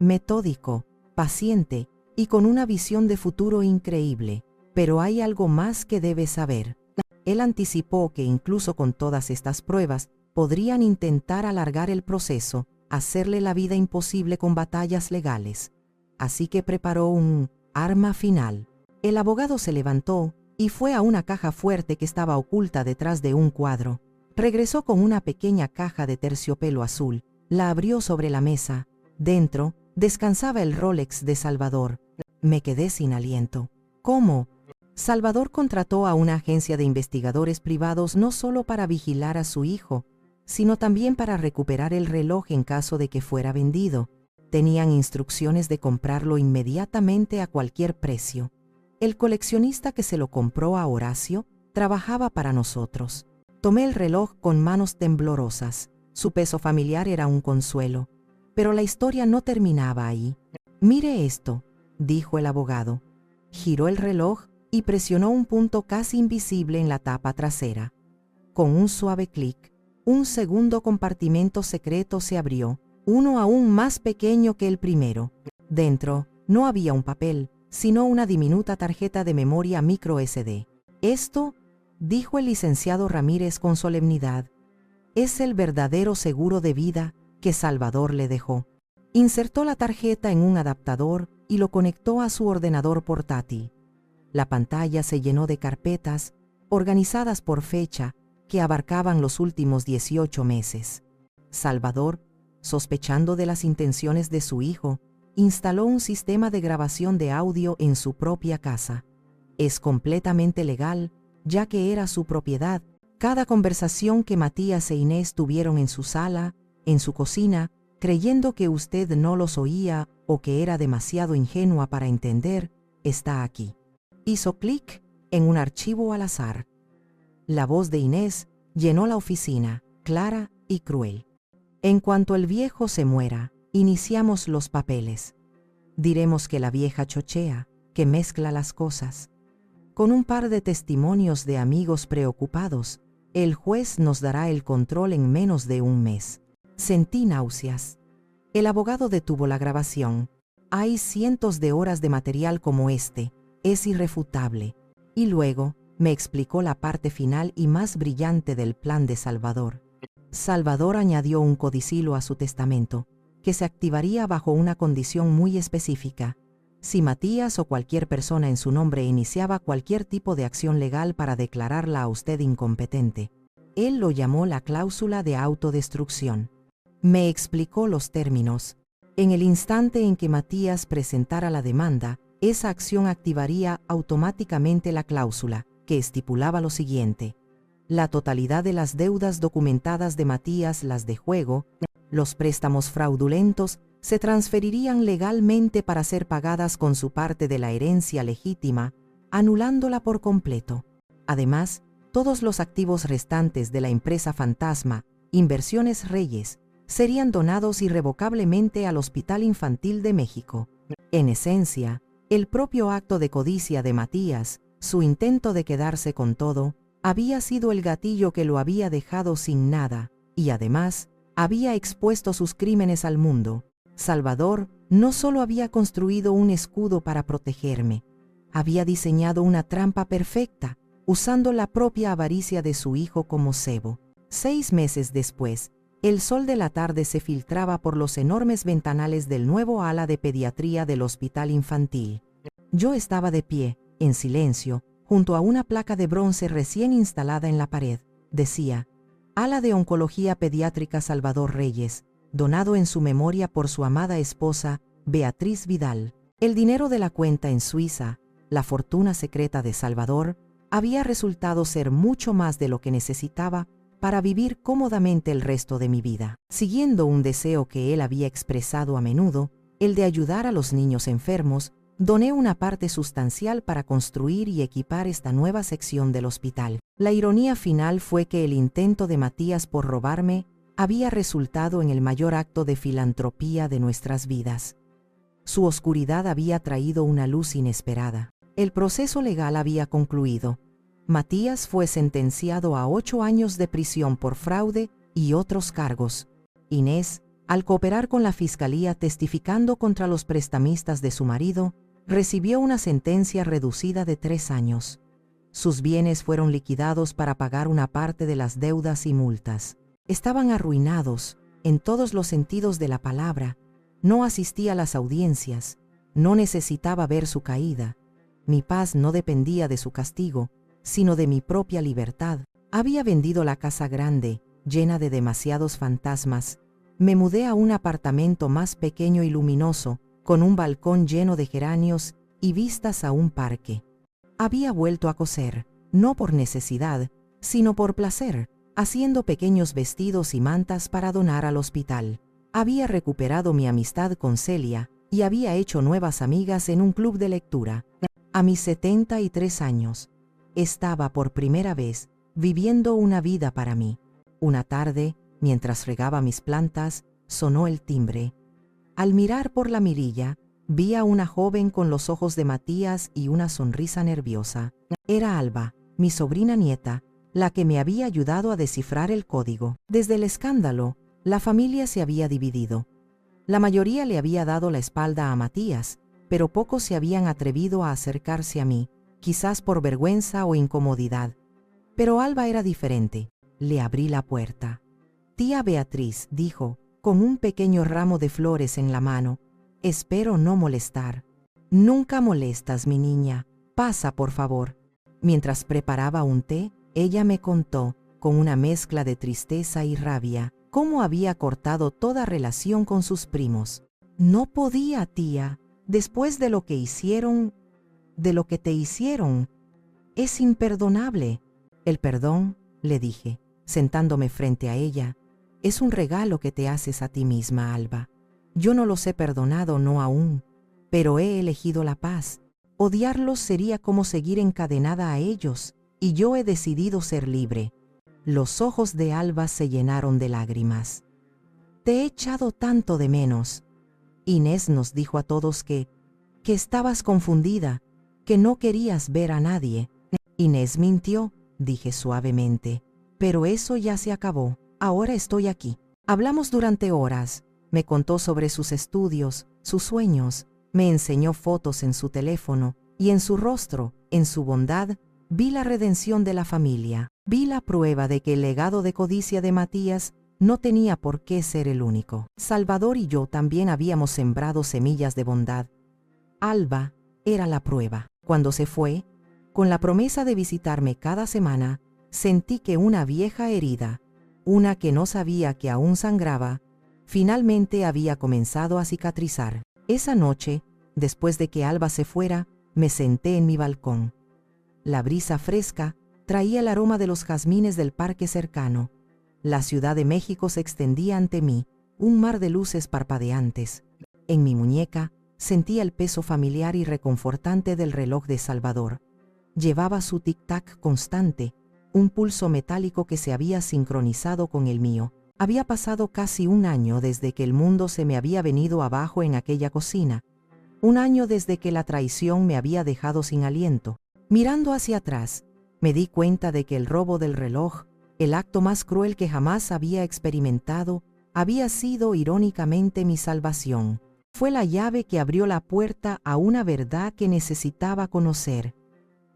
Metódico, paciente y con una visión de futuro increíble. Pero hay algo más que debes saber. Él anticipó que incluso con todas estas pruebas, podrían intentar alargar el proceso, hacerle la vida imposible con batallas legales. Así que preparó un Arma final. El abogado se levantó y fue a una caja fuerte que estaba oculta detrás de un cuadro. Regresó con una pequeña caja de terciopelo azul. La abrió sobre la mesa. Dentro, descansaba el Rolex de Salvador. Me quedé sin aliento. ¿Cómo? Salvador contrató a una agencia de investigadores privados no solo para vigilar a su hijo, sino también para recuperar el reloj en caso de que fuera vendido. Tenían instrucciones de comprarlo inmediatamente a cualquier precio. El coleccionista que se lo compró a Horacio trabajaba para nosotros. Tomé el reloj con manos temblorosas. Su peso familiar era un consuelo. Pero la historia no terminaba ahí. «Mire esto», dijo el abogado. Giró el reloj y presionó un punto casi invisible en la tapa trasera. Con un suave clic, un segundo compartimento secreto se abrió, uno aún más pequeño que el primero. Dentro no había un papel, sino una diminuta tarjeta de memoria micro SD. «Esto», dijo el licenciado Ramírez con solemnidad, «es el verdadero seguro de vida que Salvador le dejó». Insertó la tarjeta en un adaptador y lo conectó a su ordenador portátil. La pantalla se llenó de carpetas, organizadas por fecha, que abarcaban los últimos 18 meses. Salvador, sospechando de las intenciones de su hijo, instaló un sistema de grabación de audio en su propia casa. Es completamente legal, ya que era su propiedad. Cada conversación que Matías e Inés tuvieron en su sala, en su cocina, creyendo que usted no los oía o que era demasiado ingenua para entender, está aquí. Hizo clic en un archivo al azar. La voz de Inés llenó la oficina, clara y cruel. «En cuanto el viejo se muera, iniciamos los papeles. Diremos que la vieja chochea, que mezcla las cosas. Con un par de testimonios de amigos preocupados, el juez nos dará el control en menos de un mes». Sentí náuseas. El abogado detuvo la grabación. «Hay cientos de horas de material como este. Es irrefutable». Y luego me explicó la parte final y más brillante del plan de Salvador. Salvador añadió un codicilo a su testamento, que se activaría bajo una condición muy específica: si Matías o cualquier persona en su nombre iniciaba cualquier tipo de acción legal para declararla a usted incompetente. Él lo llamó la cláusula de autodestrucción. Me explicó los términos. En el instante en que Matías presentara la demanda, esa acción activaría automáticamente la cláusula, que estipulaba lo siguiente: la totalidad de las deudas documentadas de Matías, las de juego, los préstamos fraudulentos, se transferirían legalmente para ser pagadas con su parte de la herencia legítima, anulándola por completo. Además, todos los activos restantes de la empresa fantasma, Inversiones Reyes, serían donados irrevocablemente al Hospital Infantil de México. En esencia, el propio acto de codicia de Matías, su intento de quedarse con todo, había sido el gatillo que lo había dejado sin nada, y además, había expuesto sus crímenes al mundo. Salvador no solo había construido un escudo para protegerme, había diseñado una trampa perfecta, usando la propia avaricia de su hijo como cebo. 6 meses después, el sol de la tarde se filtraba por los enormes ventanales del nuevo ala de pediatría del Hospital Infantil. Yo estaba de pie, en silencio, junto a una placa de bronce recién instalada en la pared. Decía: «Ala de Oncología Pediátrica Salvador Reyes, donado en su memoria por su amada esposa, Beatriz Vidal». El dinero de la cuenta en Suiza, la fortuna secreta de Salvador, había resultado ser mucho más de lo que necesitaba para vivir cómodamente el resto de mi vida. Siguiendo un deseo que él había expresado a menudo, el de ayudar a los niños enfermos, doné una parte sustancial para construir y equipar esta nueva sección del hospital. La ironía final fue que el intento de Matías por robarme había resultado en el mayor acto de filantropía de nuestras vidas. Su oscuridad había traído una luz inesperada. El proceso legal había concluido. Matías fue sentenciado a 8 años de prisión por fraude y otros cargos. Inés, al cooperar con la fiscalía testificando contra los prestamistas de su marido, recibió una sentencia reducida de 3 años. Sus bienes fueron liquidados para pagar una parte de las deudas y multas. Estaban arruinados, en todos los sentidos de la palabra. No asistí a las audiencias. No necesitaba ver su caída. Mi paz no dependía de su castigo, sino de mi propia libertad. Había vendido la casa grande, llena de demasiados fantasmas. Me mudé a un apartamento más pequeño y luminoso, con un balcón lleno de geranios y vistas a un parque. Había vuelto a coser, no por necesidad, sino por placer, haciendo pequeños vestidos y mantas para donar al hospital. Había recuperado mi amistad con Celia y había hecho nuevas amigas en un club de lectura. A mis 73 años, estaba por primera vez viviendo una vida para mí. Una tarde, mientras regaba mis plantas, sonó el timbre. Al mirar por la mirilla, vi a una joven con los ojos de Matías y una sonrisa nerviosa. Era Alba, mi sobrina nieta, la que me había ayudado a descifrar el código. Desde el escándalo, la familia se había dividido. La mayoría le había dado la espalda a Matías, pero pocos se habían atrevido a acercarse a mí, quizás por vergüenza o incomodidad. Pero Alba era diferente. Le abrí la puerta. «Tía Beatriz», dijo, con un pequeño ramo de flores en la mano, «espero no molestar». «Nunca molestas, mi niña. Pasa, por favor». Mientras preparaba un té, ella me contó, con una mezcla de tristeza y rabia, cómo había cortado toda relación con sus primos. «No podía, tía. Después de lo que hicieron, de lo que te hicieron, es imperdonable». «El perdón», le dije, sentándome frente a ella, «es un regalo que te haces a ti misma, Alba. Yo no los he perdonado, no aún, pero he elegido la paz. Odiarlos sería como seguir encadenada a ellos, y yo he decidido ser libre». Los ojos de Alba se llenaron de lágrimas. «Te he echado tanto de menos». Inés nos dijo a todos que estabas confundida, que no querías ver a nadie. «Inés mintió», dije suavemente, «pero eso ya se acabó. Ahora estoy aquí». Hablamos durante horas. Me contó sobre sus estudios, sus sueños, me enseñó fotos en su teléfono, y en su rostro, en su bondad, vi la redención de la familia. Vi la prueba de que el legado de codicia de Matías no tenía por qué ser el único. Salvador y yo también habíamos sembrado semillas de bondad. Alba era la prueba. Cuando se fue, con la promesa de visitarme cada semana, sentí que una vieja herida, una que no sabía que aún sangraba, finalmente había comenzado a cicatrizar. Esa noche, después de que Alba se fuera, me senté en mi balcón. La brisa fresca traía el aroma de los jazmines del parque cercano. La Ciudad de México se extendía ante mí, un mar de luces parpadeantes. En mi muñeca sentía el peso familiar y reconfortante del reloj de Salvador. Llevaba su tic-tac constante, un pulso metálico que se había sincronizado con el mío. Había pasado casi un año desde que el mundo se me había venido abajo en aquella cocina. Un año desde que la traición me había dejado sin aliento. Mirando hacia atrás, me di cuenta de que el robo del reloj, el acto más cruel que jamás había experimentado, había sido irónicamente mi salvación. Fue la llave que abrió la puerta a una verdad que necesitaba conocer.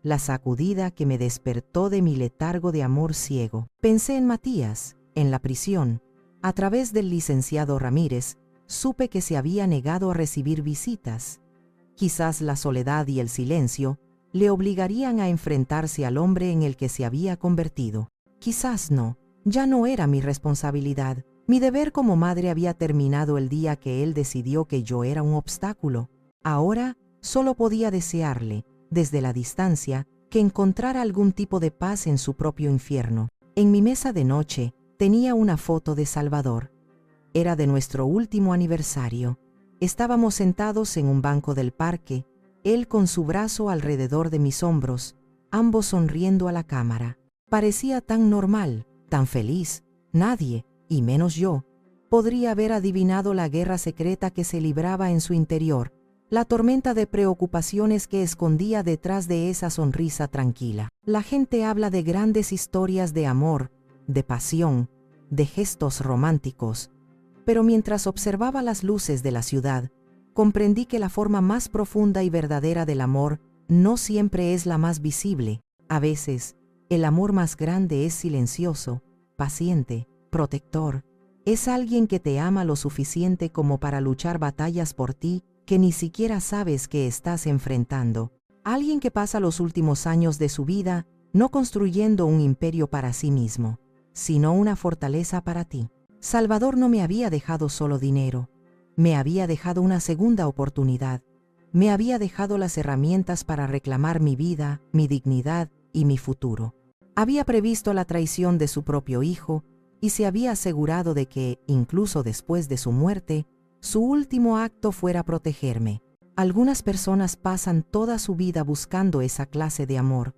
La sacudida que me despertó de mi letargo de amor ciego. Pensé en Matías, en la prisión. A través del licenciado Ramírez, supe que se había negado a recibir visitas. Quizás la soledad y el silencio le obligarían a enfrentarse al hombre en el que se había convertido. Quizás no, ya no era mi responsabilidad. Mi deber como madre había terminado el día que él decidió que yo era un obstáculo. Ahora solo podía desearle, desde la distancia, que encontrara algún tipo de paz en su propio infierno. En mi mesa de noche tenía una foto de Salvador. Era de nuestro último aniversario. Estábamos sentados en un banco del parque, él con su brazo alrededor de mis hombros, ambos sonriendo a la cámara. Parecía tan normal, tan feliz. Nadie, y menos yo, podría haber adivinado la guerra secreta que se libraba en su interior, la tormenta de preocupaciones que escondía detrás de esa sonrisa tranquila. La gente habla de grandes historias de amor, de pasión, de gestos románticos, pero mientras observaba las luces de la ciudad, comprendí que la forma más profunda y verdadera del amor no siempre es la más visible. A veces, el amor más grande es silencioso, paciente, protector. Es alguien que te ama lo suficiente como para luchar batallas por ti que que ni siquiera sabes que estás enfrentando. Alguien que pasa los últimos años de su vida no construyendo un imperio para sí mismo, sino una fortaleza para ti. Salvador no me había dejado solo dinero, me había dejado una segunda oportunidad, me había dejado las herramientas para reclamar mi vida, mi dignidad y mi futuro. Había previsto la traición de su propio hijo y se había asegurado de que, incluso después de su muerte, su último acto fuera protegerme. Algunas personas pasan toda su vida buscando esa clase de amor.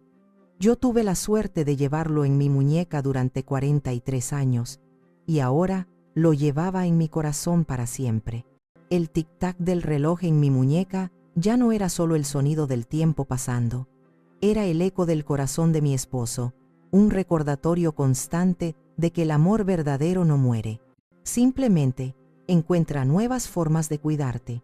Yo tuve la suerte de llevarlo en mi muñeca durante 43 años, y ahora lo llevaba en mi corazón para siempre. El tic-tac del reloj en mi muñeca ya no era solo el sonido del tiempo pasando, era el eco del corazón de mi esposo, un recordatorio constante de que el amor verdadero no muere. Simplemente encuentra nuevas formas de cuidarte.